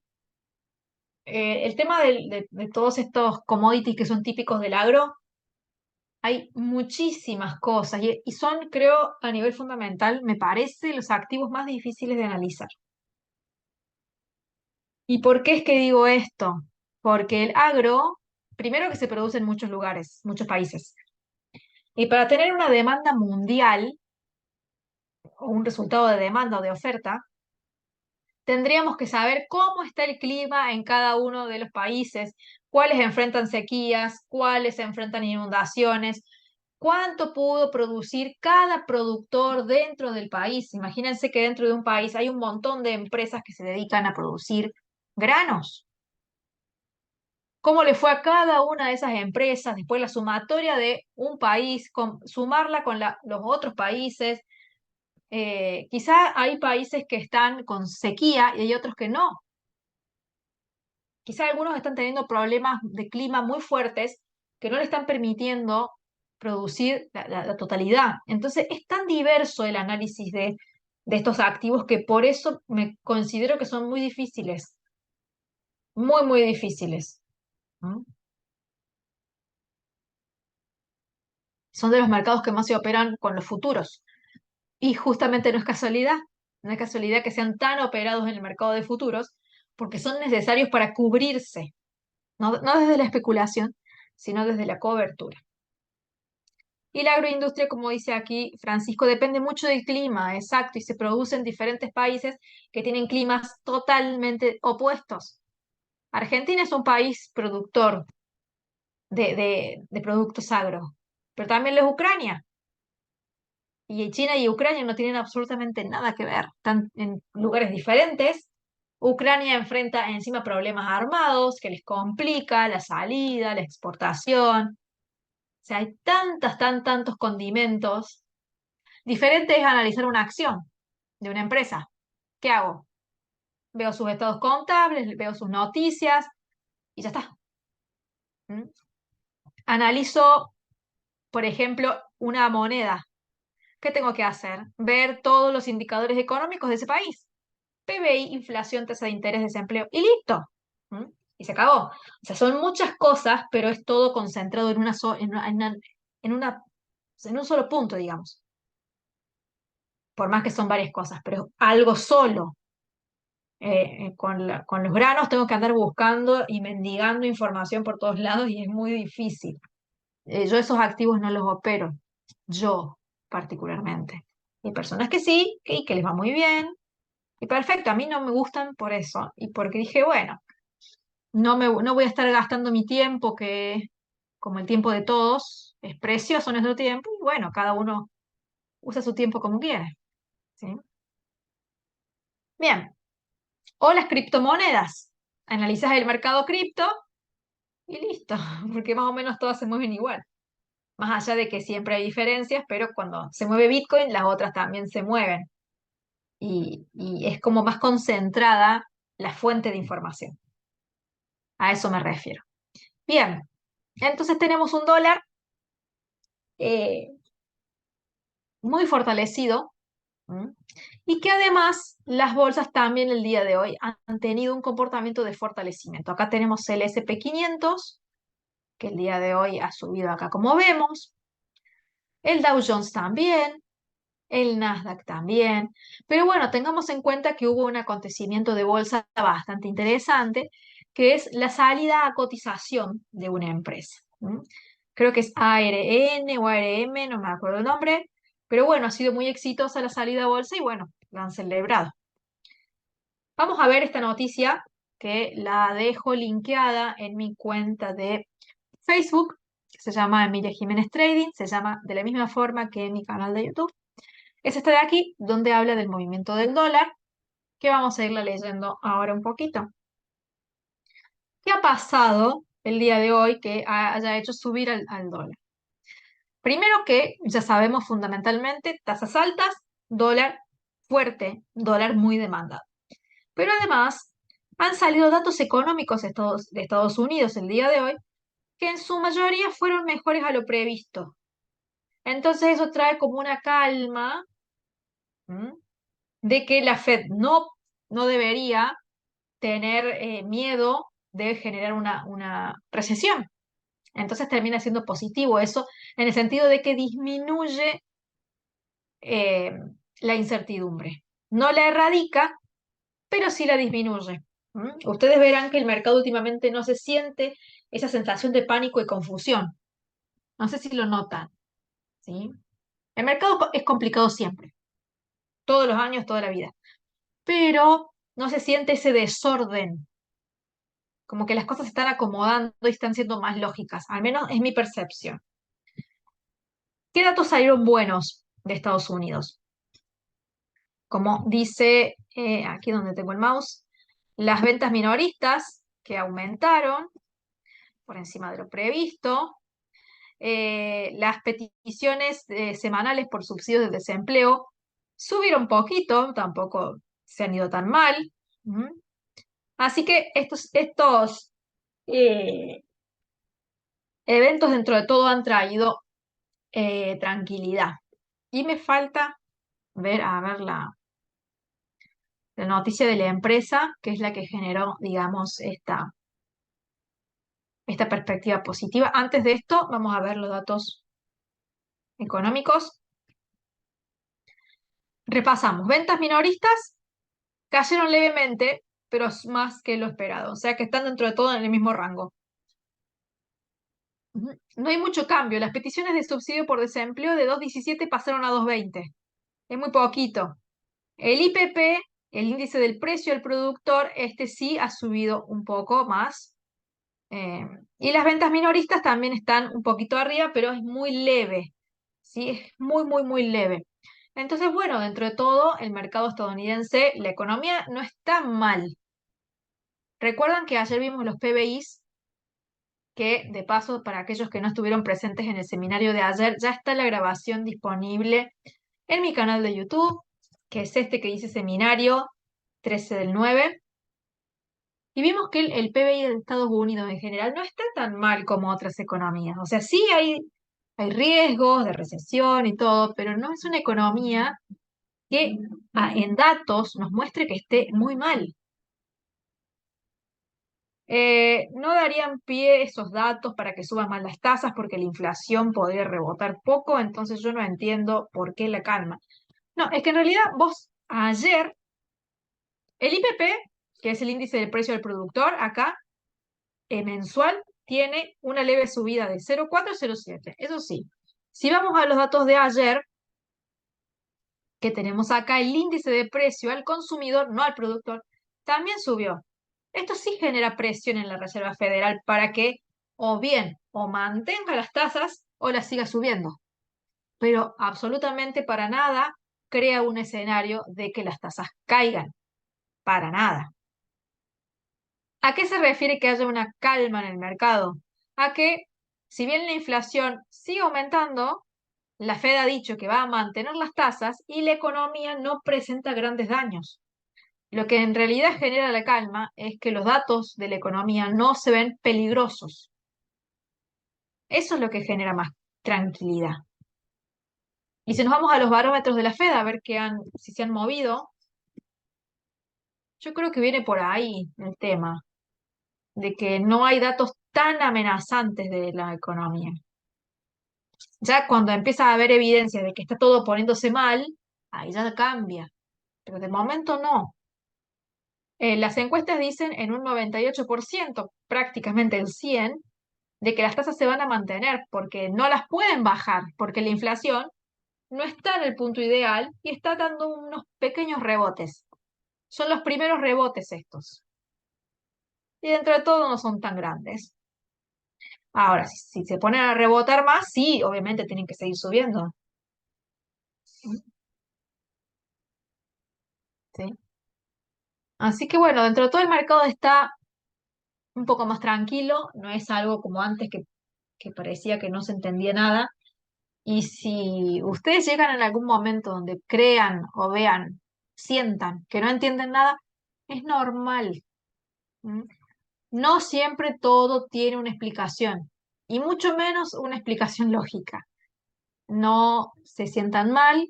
El tema de todos estos commodities que son típicos del agro, hay muchísimas cosas y son, creo, a nivel fundamental, me parece, los activos más difíciles de analizar. ¿Y por qué es que digo esto? Porque el agro, primero que se produce en muchos lugares, muchos países, y para tener una demanda mundial o un resultado de demanda o de oferta, tendríamos que saber cómo está el clima en cada uno de los países, cuáles enfrentan sequías, cuáles enfrentan inundaciones, cuánto pudo producir cada productor dentro del país. Imagínense que dentro de un país hay un montón de empresas que se dedican a producir granos. ¿Cómo le fue a cada una de esas empresas? Después la sumatoria de un país, sumarla con los otros países. Quizá hay países que están con sequía y hay otros que no. Quizá algunos están teniendo problemas de clima muy fuertes que no le están permitiendo producir la totalidad. Entonces, es tan diverso el análisis de estos activos que por eso me considero que son muy difíciles, muy, muy difíciles. ¿No? Son de los mercados que más se operan con los futuros. Y justamente no es casualidad que sean tan operados en el mercado de futuros, porque son necesarios para cubrirse, no desde la especulación, sino desde la cobertura. Y la agroindustria, como dice aquí Francisco, depende mucho del clima, exacto, y se produce en diferentes países que tienen climas totalmente opuestos. Argentina es un país productor de productos agro, pero también lo es Ucrania. Y China y Ucrania no tienen absolutamente nada que ver. Están en lugares diferentes. Ucrania enfrenta encima problemas armados que les complica la salida, la exportación. O sea, hay tantos condimentos. Diferente es analizar una acción de una empresa. ¿Qué hago? Veo sus estados contables, veo sus noticias y ya está. ¿Mm? Analizo, por ejemplo, una moneda. ¿Qué tengo que hacer? Ver todos los indicadores económicos de ese país. PBI, inflación, tasa de interés, desempleo y listo. ¿Mm? Y se acabó. O sea, son muchas cosas, pero es todo concentrado en un solo punto, digamos. Por más que son varias cosas, pero algo solo. Con los granos tengo que andar buscando y mendigando información por todos lados y es muy difícil. Yo esos activos no los opero, yo particularmente. Hay personas que sí, y que les va muy bien, y perfecto, a mí no me gustan por eso, y porque dije, bueno, no voy a estar gastando mi tiempo, que como el tiempo de todos es precioso nuestro tiempo, y bueno, cada uno usa su tiempo como quiere, ¿sí? Bien, o las criptomonedas. Analizas el mercado cripto y listo, porque más o menos todas se mueven igual. Más allá de que siempre hay diferencias, pero cuando se mueve Bitcoin, las otras también se mueven. Y es como más concentrada la fuente de información. A eso me refiero. Bien, entonces tenemos un dólar eh, muy fortalecido. ¿M? Y que además las bolsas también el día de hoy han tenido un comportamiento de fortalecimiento. Acá tenemos el SP 500 que el día de hoy ha subido acá como vemos, el Dow Jones también, el Nasdaq también, pero bueno, tengamos en cuenta que hubo un acontecimiento de bolsa bastante interesante, que es la salida a cotización de una empresa. Creo que es ARN o ARM, no me acuerdo el nombre, pero bueno, ha sido muy exitosa la salida a bolsa y bueno, la han celebrado. Vamos a ver esta noticia que la dejo linkeada en mi cuenta de Facebook, que se llama Emilia Jiménez Trading, se llama de la misma forma que en mi canal de YouTube. Es esta de aquí, donde habla del movimiento del dólar, que vamos a irla leyendo ahora un poquito. ¿Qué ha pasado el día de hoy que haya hecho subir al dólar? Primero que ya sabemos fundamentalmente tasas altas, dólar fuerte, dólar muy demandado. Pero además han salido datos económicos de Estados Unidos el día de hoy que en su mayoría fueron mejores a lo previsto. Entonces eso trae como una calma, ¿m? De que la Fed no debería tener miedo de generar una recesión. Entonces termina siendo positivo eso en el sentido de que disminuye eh, la incertidumbre. No la erradica, pero sí la disminuye. Ustedes verán que el mercado últimamente no se siente esa sensación de pánico y confusión. No sé si lo notan, ¿sí? El mercado es complicado siempre, todos los años, toda la vida, pero no se siente ese desorden, como que las cosas se están acomodando y están siendo más lógicas, al menos es mi percepción. ¿Qué datos salieron buenos de Estados Unidos? Como dice aquí donde tengo el mouse, las ventas minoristas que aumentaron por encima de lo previsto, las peticiones semanales por subsidios de desempleo subieron poquito, tampoco se han ido tan mal. ¿Mm? Así que estos eh, eventos dentro de todo han traído tranquilidad. Y me falta ver, a ver la noticia de la empresa, que es la que generó, digamos, esta perspectiva positiva. Antes de esto, vamos a ver los datos económicos. Repasamos, ventas minoristas cayeron levemente, pero es más que lo esperado, o sea que están dentro de todo en el mismo rango. No hay mucho cambio, las peticiones de subsidio por desempleo de 2,17 pasaron a 2,20. Es muy poquito. El IPP, el índice del precio al productor, este sí ha subido un poco más. Y las ventas minoristas también están un poquito arriba, pero es muy leve. ¿Sí? Es muy, muy, muy leve. Entonces, bueno, dentro de todo, el mercado estadounidense, la economía no está mal. Recuerdan que ayer vimos los PBIs, que de paso, para aquellos que no estuvieron presentes en el seminario de ayer, ya está la grabación disponible en mi canal de YouTube, que es este que dice seminario 13/9. Y vimos que el PBI de Estados Unidos en general no está tan mal como otras economías. O sea, sí hay riesgos de recesión y todo, pero no es una economía que en datos nos muestre que esté muy mal. No darían pie esos datos para que suban más las tasas porque la inflación podría rebotar poco, entonces yo no entiendo por qué la calma. No, es que en realidad vos ayer, el IPP que es el índice del precio del productor, acá, mensual, tiene una leve subida de 0,4 a 0,7. Eso sí, si vamos a los datos de ayer, que tenemos acá el índice de precio al consumidor, no al productor, también subió. Esto sí genera presión en la Reserva Federal para que o bien o mantenga las tasas o las siga subiendo, pero absolutamente para nada crea un escenario de que las tasas caigan, para nada. ¿A qué se refiere que haya una calma en el mercado? A que, si bien la inflación sigue aumentando, la Fed ha dicho que va a mantener las tasas y la economía no presenta grandes daños. Lo que en realidad genera la calma es que los datos de la economía no se ven peligrosos. Eso es lo que genera más tranquilidad. Y si nos vamos a los barómetros de la Fed a ver si se han movido, yo creo que viene por ahí el tema, de que no hay datos tan amenazantes de la economía. Ya cuando empieza a haber evidencia de que está todo poniéndose mal, ahí ya cambia. Pero de momento no. Las encuestas dicen en un 98%, prácticamente el 100%, de que las tasas se van a mantener porque no las pueden bajar, porque la inflación no está en el punto ideal y está dando unos pequeños rebotes. Son los primeros rebotes estos. Y dentro de todo no son tan grandes. Ahora, si se ponen a rebotar más, sí, obviamente tienen que seguir subiendo. ¿Sí? Así que bueno, dentro de todo el mercado está un poco más tranquilo, no es algo como antes que parecía que no se entendía nada. Y si ustedes llegan en algún momento donde crean o vean, sientan que no entienden nada, es normal. ¿M? No siempre todo tiene una explicación, y mucho menos una explicación lógica. No se sientan mal,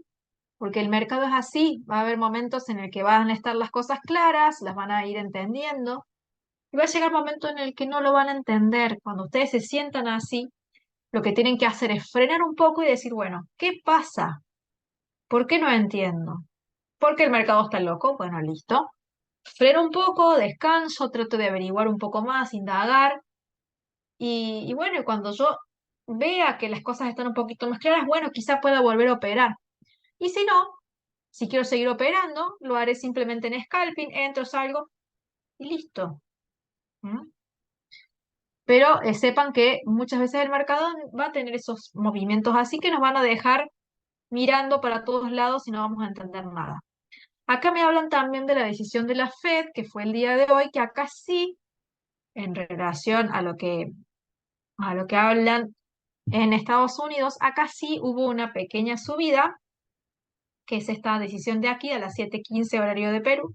porque el mercado es así. Va a haber momentos en el que van a estar las cosas claras, las van a ir entendiendo, y va a llegar un momento en el que no lo van a entender. Cuando ustedes se sientan así, lo que tienen que hacer es frenar un poco y decir, bueno, ¿qué pasa? ¿Por qué no entiendo? ¿Porque el mercado está loco? Bueno, listo. Freno un poco, descanso, trato de averiguar un poco más, indagar. Y bueno, cuando yo vea que las cosas están un poquito más claras, bueno, quizá pueda volver a operar. Y si no, si quiero seguir operando, lo haré simplemente en scalping, entro, salgo y listo. ¿Mm? Pero sepan que muchas veces el mercado va a tener esos movimientos así que nos van a dejar mirando para todos lados y no vamos a entender nada. Acá me hablan también de la decisión de la Fed, que fue el día de hoy, que acá sí, en relación a lo que hablan en Estados Unidos, acá sí hubo una pequeña subida, que es esta decisión de aquí a las 7:15 horario de Perú,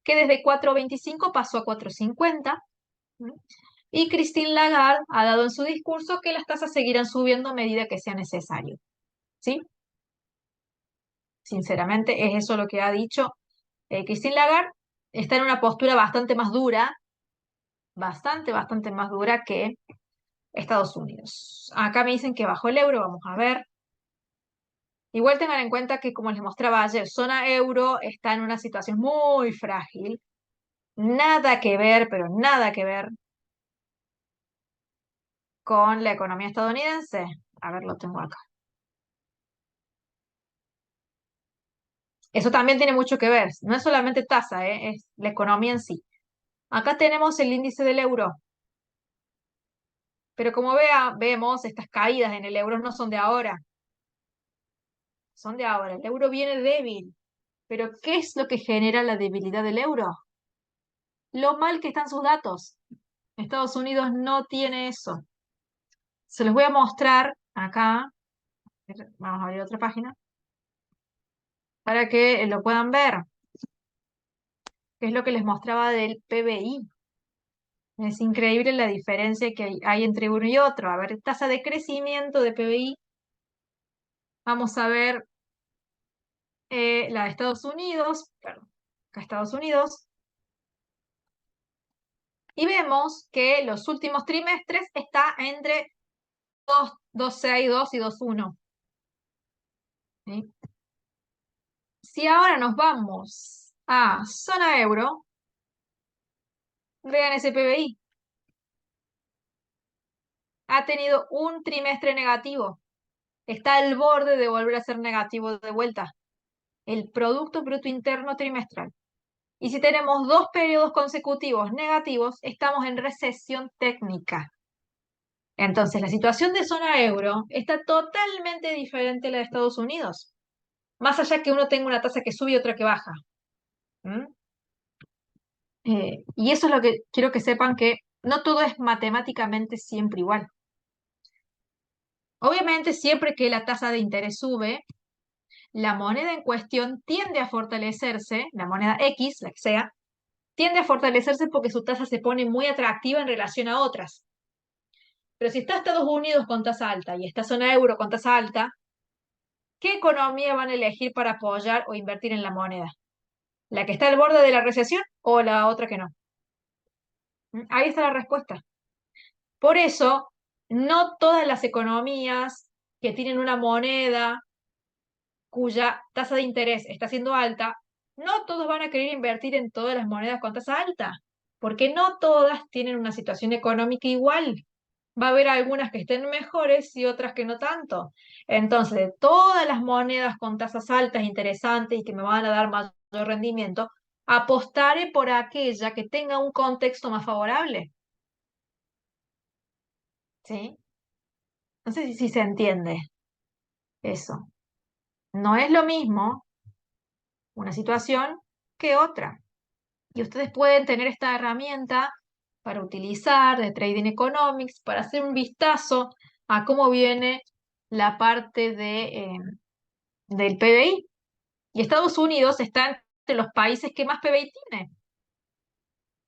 que desde 4,25 pasó a 4,50. ¿M? Y Christine Lagarde ha dado en su discurso que las tasas seguirán subiendo a medida que sea necesario. ¿Sí? Sinceramente, es eso lo que ha dicho. Christine Lagarde está en una postura bastante más dura, bastante más dura que Estados Unidos. Acá me dicen que bajó el euro, vamos a ver. Igual tengan en cuenta que, como les mostraba ayer, zona euro está en una situación muy frágil. Nada que ver, pero nada que ver con la economía estadounidense. A ver, lo tengo acá. Eso también tiene mucho que ver. No es solamente tasa, es la economía en sí. Acá tenemos el índice del euro. Pero como vemos, estas caídas en el euro no son de ahora. Son de ahora. El euro viene débil. Pero ¿qué es lo que genera la debilidad del euro? Lo mal que están sus datos. Estados Unidos no tiene eso. Se los voy a mostrar acá. Vamos a abrir otra página para que lo puedan ver. Que es lo que les mostraba del PBI. Es increíble la diferencia que hay entre uno y otro. A ver, tasa de crecimiento de PBI. Vamos a ver la de Estados Unidos. Perdón, acá Estados Unidos. Y vemos que los últimos trimestres está entre 2,6, 2 y 2,1. ¿Sí? Si ahora nos vamos a zona euro, Vean ese PBI. Ha tenido un trimestre negativo. Está al borde de volver a ser negativo de vuelta. El Producto Bruto Interno trimestral. Y si tenemos 2 periodos consecutivos negativos, estamos en recesión técnica. Entonces, la situación de zona euro está totalmente diferente a la de Estados Unidos. Más allá que uno tenga una tasa que sube y otra que baja. ¿Mm? Y eso es lo que quiero que sepan, que no todo es matemáticamente siempre igual. Obviamente, siempre que la tasa de interés sube, la moneda en cuestión tiende a fortalecerse, la moneda X, la que sea, tiende a fortalecerse porque su tasa se pone muy atractiva en relación a otras. Pero si está Estados Unidos con tasa alta y está zona euro con tasa alta, ¿qué economía van a elegir para apoyar o invertir en la moneda? ¿La que está al borde de la recesión o la otra que no? Ahí está la respuesta. Por eso, no todas las economías que tienen una moneda cuya tasa de interés está siendo alta, no todos van a querer invertir en todas las monedas con tasa alta, porque no todas tienen una situación económica igual. Va a haber algunas que estén mejores y otras que no tanto. Entonces, de todas las monedas con tasas altas interesantes y que me van a dar mayor rendimiento, apostaré por aquella que tenga un contexto más favorable. ¿Sí? No sé si se entiende eso. No es lo mismo una situación que otra. Y ustedes pueden tener esta herramienta para utilizar de Trading Economics, para hacer un vistazo a cómo viene la parte del PBI. Y Estados Unidos está entre los países que más PBI tiene,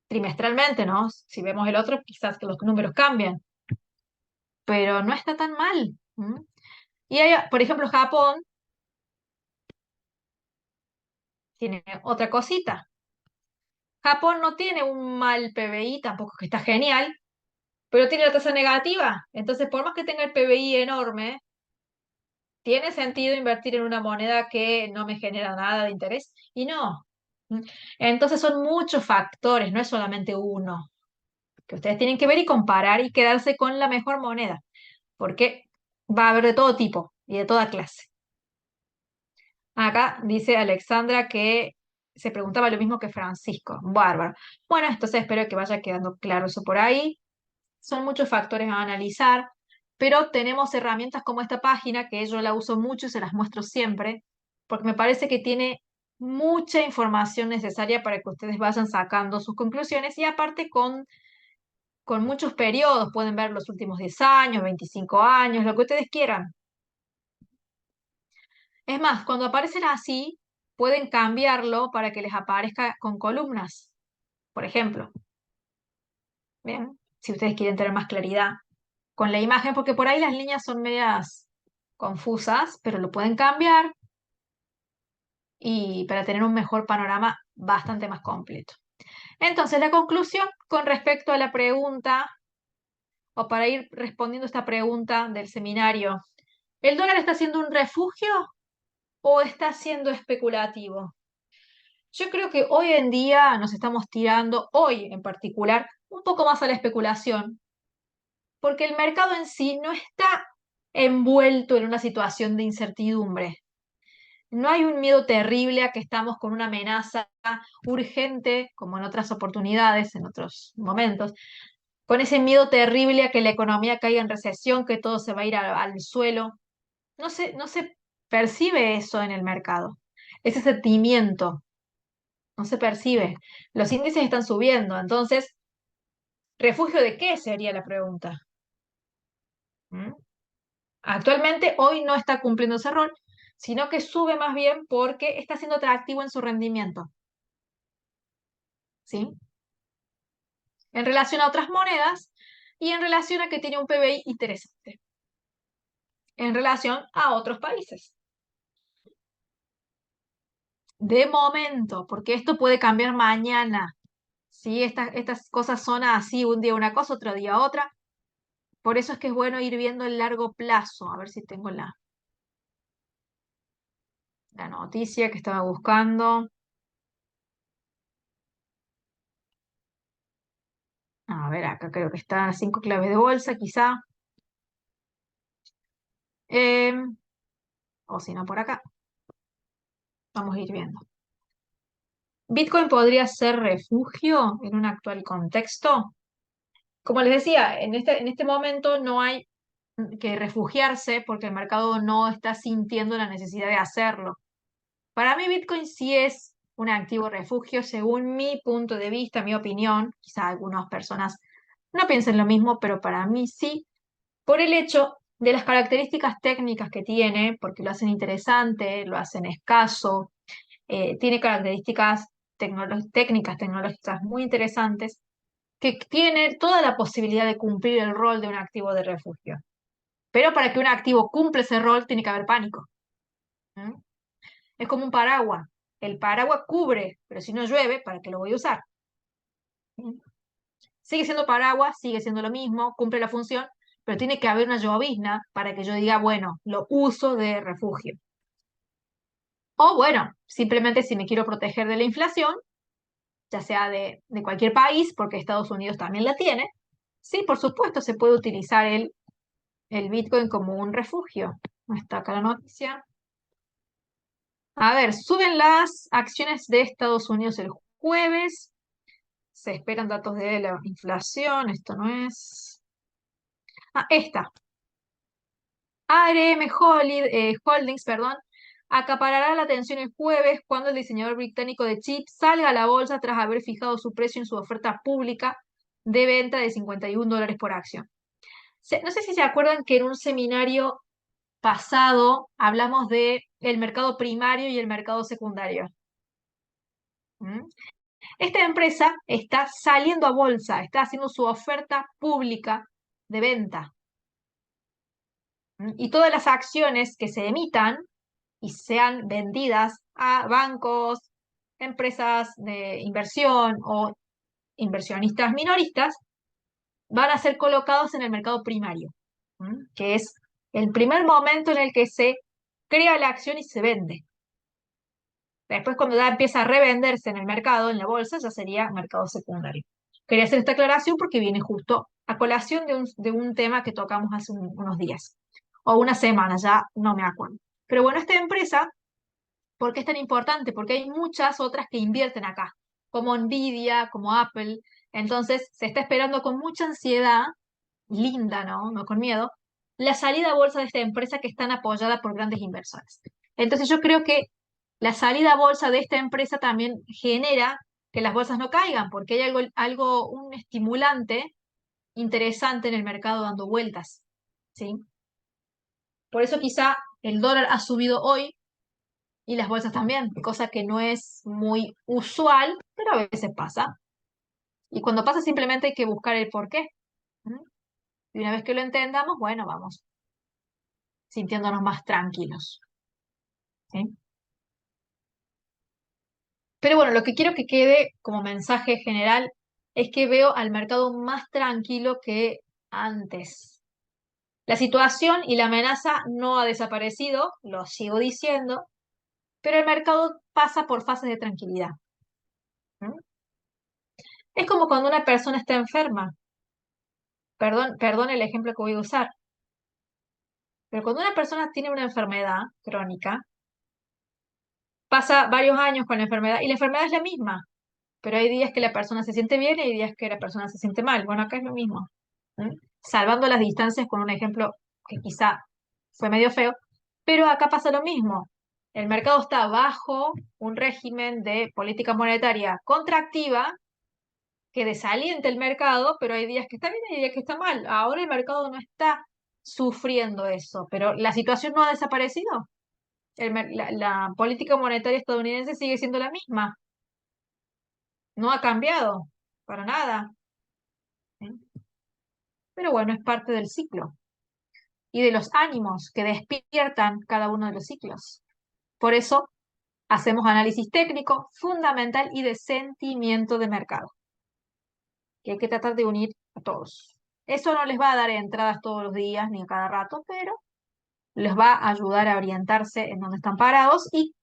trimestralmente, ¿no? Si vemos el otro, quizás que los números cambian, pero no está tan mal. Y hay, por ejemplo, Japón tiene otra cosita. Japón no tiene un mal PBI, tampoco es que está genial, pero tiene la tasa negativa. Entonces, por más que tenga el PBI enorme, ¿tiene sentido invertir en una moneda que no me genera nada de interés? Y no. Entonces son muchos factores, no es solamente uno, que ustedes tienen que ver y comparar y quedarse con la mejor moneda, porque va a haber de todo tipo y de toda clase. Acá dice Alexandra que se preguntaba lo mismo que Francisco. Bárbaro. Bueno, entonces espero que vaya quedando claro eso por ahí. Son muchos factores a analizar, pero tenemos herramientas como esta página, que yo la uso mucho y se las muestro siempre, porque me parece que tiene mucha información necesaria para que ustedes vayan sacando sus conclusiones y aparte con muchos periodos, pueden ver los últimos 10 años, 25 años, lo que ustedes quieran. Es más, cuando aparecen así, pueden cambiarlo para que les aparezca con columnas, por ejemplo. Bien, si ustedes quieren tener más claridad con la imagen, porque por ahí las líneas son medias confusas, pero lo pueden cambiar y para tener un mejor panorama bastante más completo. Entonces, la conclusión con respecto a la pregunta, o para ir respondiendo esta pregunta del seminario, ¿el dólar está siendo un refugio o está siendo especulativo? Yo creo que hoy en día nos estamos tirando, hoy en particular, un poco más a la especulación, porque el mercado en sí no está envuelto en una situación de incertidumbre. No hay un miedo terrible a que estamos con una amenaza urgente, como en otras oportunidades, en otros momentos, con ese miedo terrible a que la economía caiga en recesión, que todo se va a ir al suelo. No se percibe eso en el mercado. Ese sentimiento no se percibe. Los índices están subiendo, entonces, ¿refugio de qué sería la pregunta? ¿Mm? Actualmente, hoy no está cumpliendo ese rol, sino que sube más bien porque está siendo atractivo en su rendimiento. ¿Sí? En relación a otras monedas y en relación a que tiene un PBI interesante, en relación a otros países. De momento, porque esto puede cambiar mañana. ¿Sí? Estas cosas son así, un día una cosa, otro día otra. Por eso es que es bueno ir viendo el largo plazo. A ver si tengo la noticia que estaba buscando. A ver, acá creo que están las 5 claves de bolsa, quizá. Em, o si no, por acá. Vamos a ir viendo. ¿Bitcoin podría ser refugio en un actual contexto? Como les decía, en este momento no hay que refugiarse porque el mercado no está sintiendo la necesidad de hacerlo. Para mí Bitcoin sí es un activo refugio según mi punto de vista, mi opinión. Quizá algunas personas no piensen lo mismo, pero para mí sí, por el hecho de las características técnicas que tiene, porque lo hacen interesante, lo hacen escaso, tiene características técnicas, tecnológicas muy interesantes, que tiene toda la posibilidad de cumplir el rol de un activo de refugio. Pero para que un activo cumpla ese rol, tiene que haber pánico. ¿Mm? Es como un paraguas. El paraguas cubre, pero si no llueve, ¿para qué lo voy a usar? ¿Mm? Sigue siendo paraguas, sigue siendo lo mismo, cumple la función, pero tiene que haber una llovizna para que yo diga, bueno, lo uso de refugio. O bueno, simplemente si me quiero proteger de la inflación, ya sea de cualquier país, porque Estados Unidos también la tiene, sí, por supuesto, se puede utilizar el Bitcoin como un refugio. No está acá la noticia. A ver, suben las acciones de Estados Unidos el jueves. Se esperan datos de la inflación. Esto no es. Ah, esta. ARM Holdings, perdón, acaparará la atención el jueves cuando el diseñador británico de chips salga a la bolsa tras haber fijado su precio en su oferta pública de venta de $51 por acción. No sé si se acuerdan que en un seminario pasado hablamos de el mercado primario y el mercado secundario. ¿Mm? Esta empresa está saliendo a bolsa, está haciendo su oferta pública de venta. ¿Mm? Y todas las acciones que se emitan y sean vendidas a bancos, empresas de inversión o inversionistas minoristas, van a ser colocados en el mercado primario, que es el primer momento en el que se crea la acción y se vende. Después, cuando ya empieza a revenderse en el mercado, en la bolsa, ya sería mercado secundario. Quería hacer esta aclaración porque viene justo a colación de un tema que tocamos hace unos días, o una semana, ya no me acuerdo. Pero bueno, esta empresa, ¿por qué es tan importante? Porque hay muchas otras que invierten acá, como Nvidia, como Apple. Entonces, se está esperando con mucha ansiedad, linda, ¿no? No con miedo, la salida a bolsa de esta empresa que están apoyada por grandes inversores. Entonces, yo creo que la salida a bolsa de esta empresa también genera que las bolsas no caigan, porque hay un estimulante interesante en el mercado dando vueltas, ¿sí? Por eso quizá el dólar ha subido hoy y las bolsas también, cosa que no es muy usual, pero a veces pasa. Y cuando pasa simplemente hay que buscar el porqué. ¿Mm? Y una vez que lo entendamos, bueno, vamos sintiéndonos más tranquilos, ¿sí? Pero bueno, lo que quiero que quede como mensaje general es que veo al mercado más tranquilo que antes. La situación y la amenaza no ha desaparecido, lo sigo diciendo, pero el mercado pasa por fases de tranquilidad. ¿Mm? Es como cuando una persona está enferma. Perdón el ejemplo que voy a usar, pero cuando una persona tiene una enfermedad crónica, pasa varios años con la enfermedad y la enfermedad es la misma, pero hay días que la persona se siente bien y hay días que la persona se siente mal. Bueno, acá es lo mismo. ¿Mm? Salvando las distancias con un ejemplo que quizá fue medio feo, pero acá pasa lo mismo. El mercado está bajo un régimen de política monetaria contractiva que desalienta el mercado, pero hay días que está bien y hay días que está mal. Ahora el mercado no está sufriendo eso, pero la situación no ha desaparecido. La política monetaria estadounidense sigue siendo la misma, no ha cambiado para nada. ¿Sí? Pero bueno, es parte del ciclo y de los ánimos que despiertan cada uno de los ciclos. Por eso hacemos análisis técnico, fundamental y de sentimiento de mercado, que hay que tratar de unir a todos. Eso no les va a dar entradas todos los días ni a cada rato, pero les va a ayudar a orientarse en dónde están parados y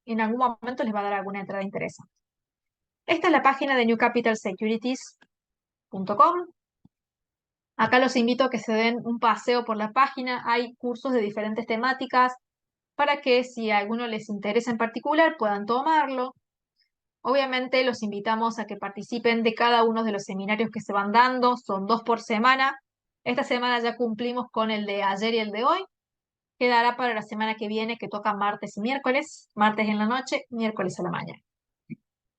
en algún momento les va a dar alguna entrada interesante. Esta es la página de New Capital Securities. www.cursos.com. Acá los invito a que se den un paseo por la página. Hay cursos de diferentes temáticas para que si a alguno les interesa en particular puedan tomarlo. Obviamente los invitamos a que participen de cada uno de los seminarios que se van dando. Son 2 por semana. Esta semana ya cumplimos con el de ayer y el de hoy. Quedará para la semana que viene, que toca martes y miércoles. Martes en la noche, miércoles a la mañana.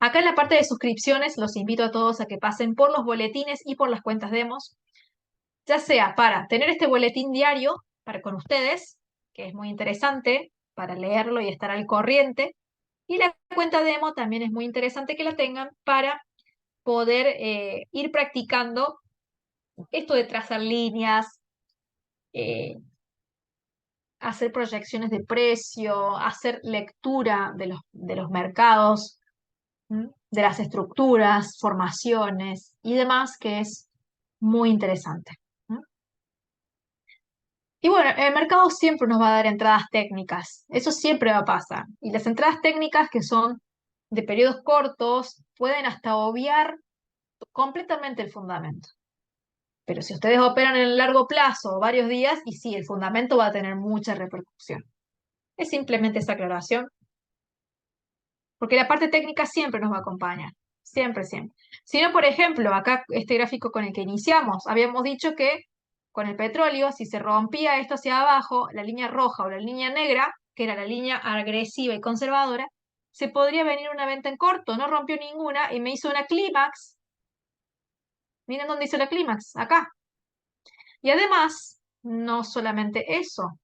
Acá en la parte de suscripciones los invito a todos a que pasen por los boletines y por las cuentas demos, ya sea para tener este boletín diario para con ustedes, que es muy interesante para leerlo y estar al corriente, y la cuenta demo también es muy interesante que la tengan para poder ir practicando esto de trazar líneas, eh, hacer proyecciones de precio, hacer lectura de los mercados, de las estructuras, formaciones y demás, que es muy interesante. Y bueno, el mercado siempre nos va a dar entradas técnicas, eso siempre va a pasar. Y las entradas técnicas que son de periodos cortos pueden hasta obviar completamente el fundamento. Pero si ustedes operan en el largo plazo, varios días, y sí, el fundamento va a tener mucha repercusión. Es simplemente esa aclaración, porque la parte técnica siempre nos va a acompañar, siempre, siempre. Si no, por ejemplo, acá este gráfico con el que iniciamos, habíamos dicho que con el petróleo, si se rompía esto hacia abajo, la línea roja o la línea negra, que era la línea agresiva y conservadora, se podría venir una venta en corto, no rompió ninguna y me hizo una clímax. Miren dónde hizo la clímax, acá. Y además, no solamente eso,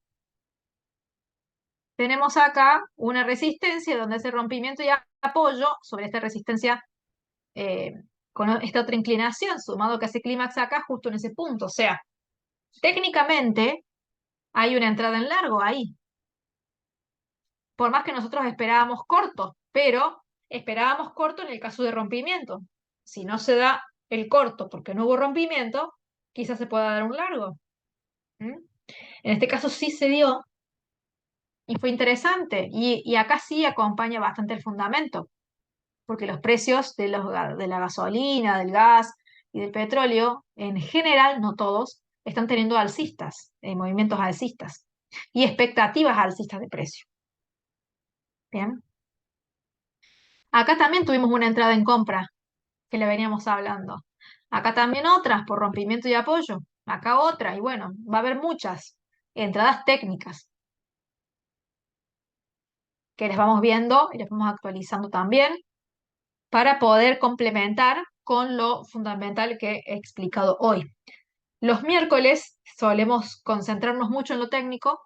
tenemos acá una resistencia donde ese rompimiento y apoyo sobre esta resistencia eh, con esta otra inclinación, sumado que hace clímax acá justo en ese punto. O sea, técnicamente hay una entrada en largo ahí. Por más que nosotros esperábamos corto, pero esperábamos corto en el caso de rompimiento. Si no se da el corto porque no hubo rompimiento, quizás se pueda dar un largo. ¿Mm? En este caso sí se dio y fue interesante. Y acá sí acompaña bastante el fundamento, porque los precios de la gasolina, del gas y del petróleo, en general, no todos, están teniendo alcistas, movimientos alcistas y expectativas alcistas de precio. Bien. Acá también tuvimos una entrada en compra, que le veníamos hablando. Acá también otras por rompimiento y apoyo. Acá otra, y bueno, va a haber muchas entradas técnicas que les vamos viendo y les vamos actualizando también para poder complementar con lo fundamental que he explicado hoy. Los miércoles solemos concentrarnos mucho en lo técnico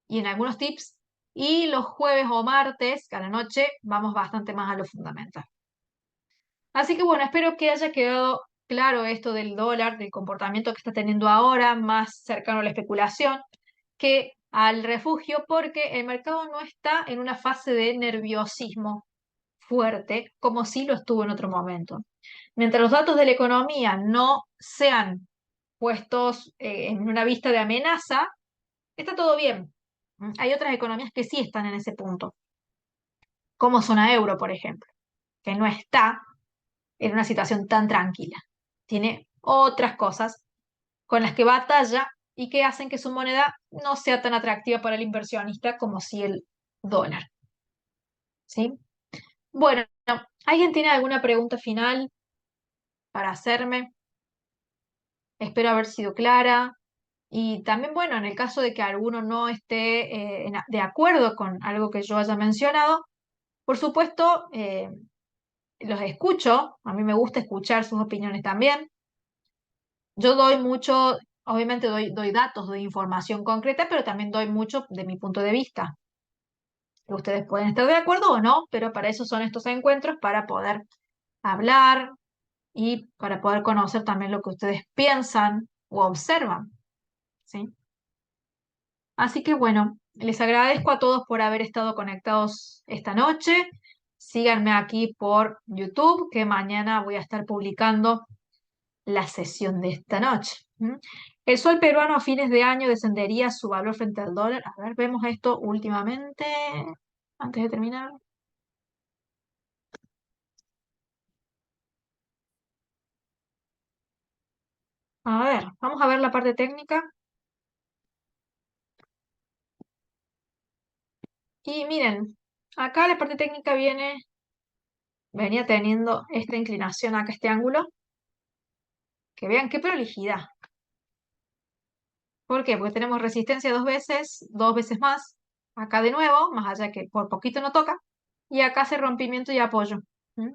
y en algunos tips, y los jueves o martes, a la noche, vamos bastante más a lo fundamental. Así que bueno, espero que haya quedado claro esto del dólar, del comportamiento que está teniendo ahora, más cercano a la especulación que al refugio, porque el mercado no está en una fase de nerviosismo fuerte como sí lo estuvo en otro momento. Mientras los datos de la economía no sean puestos en una vista de amenaza, está todo bien. Hay otras economías que sí están en ese punto, como zona euro, por ejemplo, que no está en una situación tan tranquila. Tiene otras cosas con las que batalla y que hacen que su moneda no sea tan atractiva para el inversionista como si el dólar. ¿Sí? Bueno, ¿alguien tiene alguna pregunta final para hacerme? Espero haber sido clara. Y también, bueno, en el caso de que alguno no esté de acuerdo con algo que yo haya mencionado, por supuesto, los escucho. A mí me gusta escuchar sus opiniones también. Yo doy mucho, obviamente doy datos, doy información concreta, pero también doy mucho de mi punto de vista. Ustedes pueden estar de acuerdo o no, pero para eso son estos encuentros, para poder hablar y para poder conocer también lo que ustedes piensan o observan, ¿sí? Así que bueno, les agradezco a todos por haber estado conectados esta noche. Síganme aquí por YouTube, que mañana voy a estar publicando la sesión de esta noche. El sol peruano a fines de año descendería su valor frente al dólar. A ver, vemos esto últimamente, antes de terminar. A ver, vamos a ver la parte técnica. Y miren, acá la parte técnica venía teniendo esta inclinación acá, este ángulo, que vean qué prolijidad. ¿Por qué? Porque tenemos resistencia dos veces más, acá de nuevo, más allá que por poquito no toca, y acá hace rompimiento y apoyo. ¿Mm?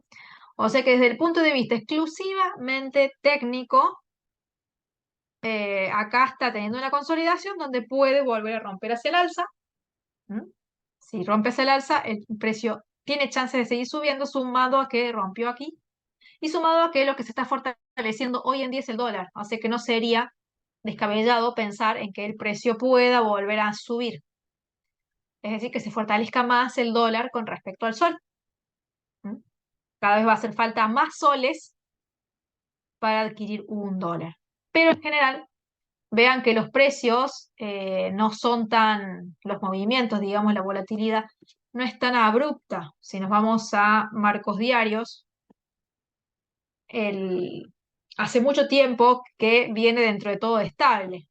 O sea que desde el punto de vista exclusivamente técnico, acá está teniendo una consolidación donde puede volver a romper hacia el alza. ¿Mm? Si rompe hacia el alza, el precio tiene chance de seguir subiendo, sumado a que rompió aquí, y sumado a que lo que se está fortaleciendo hoy en día es el dólar. O sea que no sería descabellado pensar en que el precio pueda volver a subir. Es decir, que se fortalezca más el dólar con respecto al sol. ¿Mm? Cada vez va a hacer falta más soles para adquirir un dólar. Pero en general, vean que los precios no son los movimientos, digamos, la volatilidad no es tan abrupta. Si nos vamos a marcos diarios, hace mucho tiempo que viene dentro de todo estable,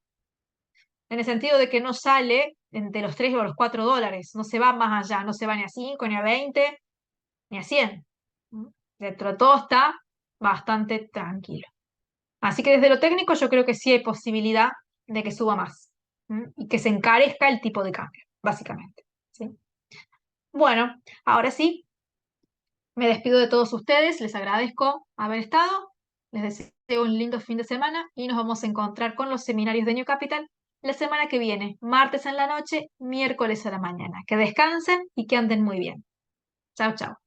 en el sentido de que no sale entre los 3 o los 4 dólares, no se va más allá, no se va ni a 5, ni a 20, ni a 100. ¿Mm? Dentro de todo está bastante tranquilo. Así que desde lo técnico yo creo que sí hay posibilidad de que suba más. ¿Mm? Y que se encarezca el tipo de cambio, básicamente. ¿Sí? Bueno, ahora sí, me despido de todos ustedes, les agradezco haber estado, les deseo un lindo fin de semana y nos vamos a encontrar con los seminarios de New Capital la semana que viene, martes en la noche, miércoles a la mañana. Que descansen y que anden muy bien. Chao, chao.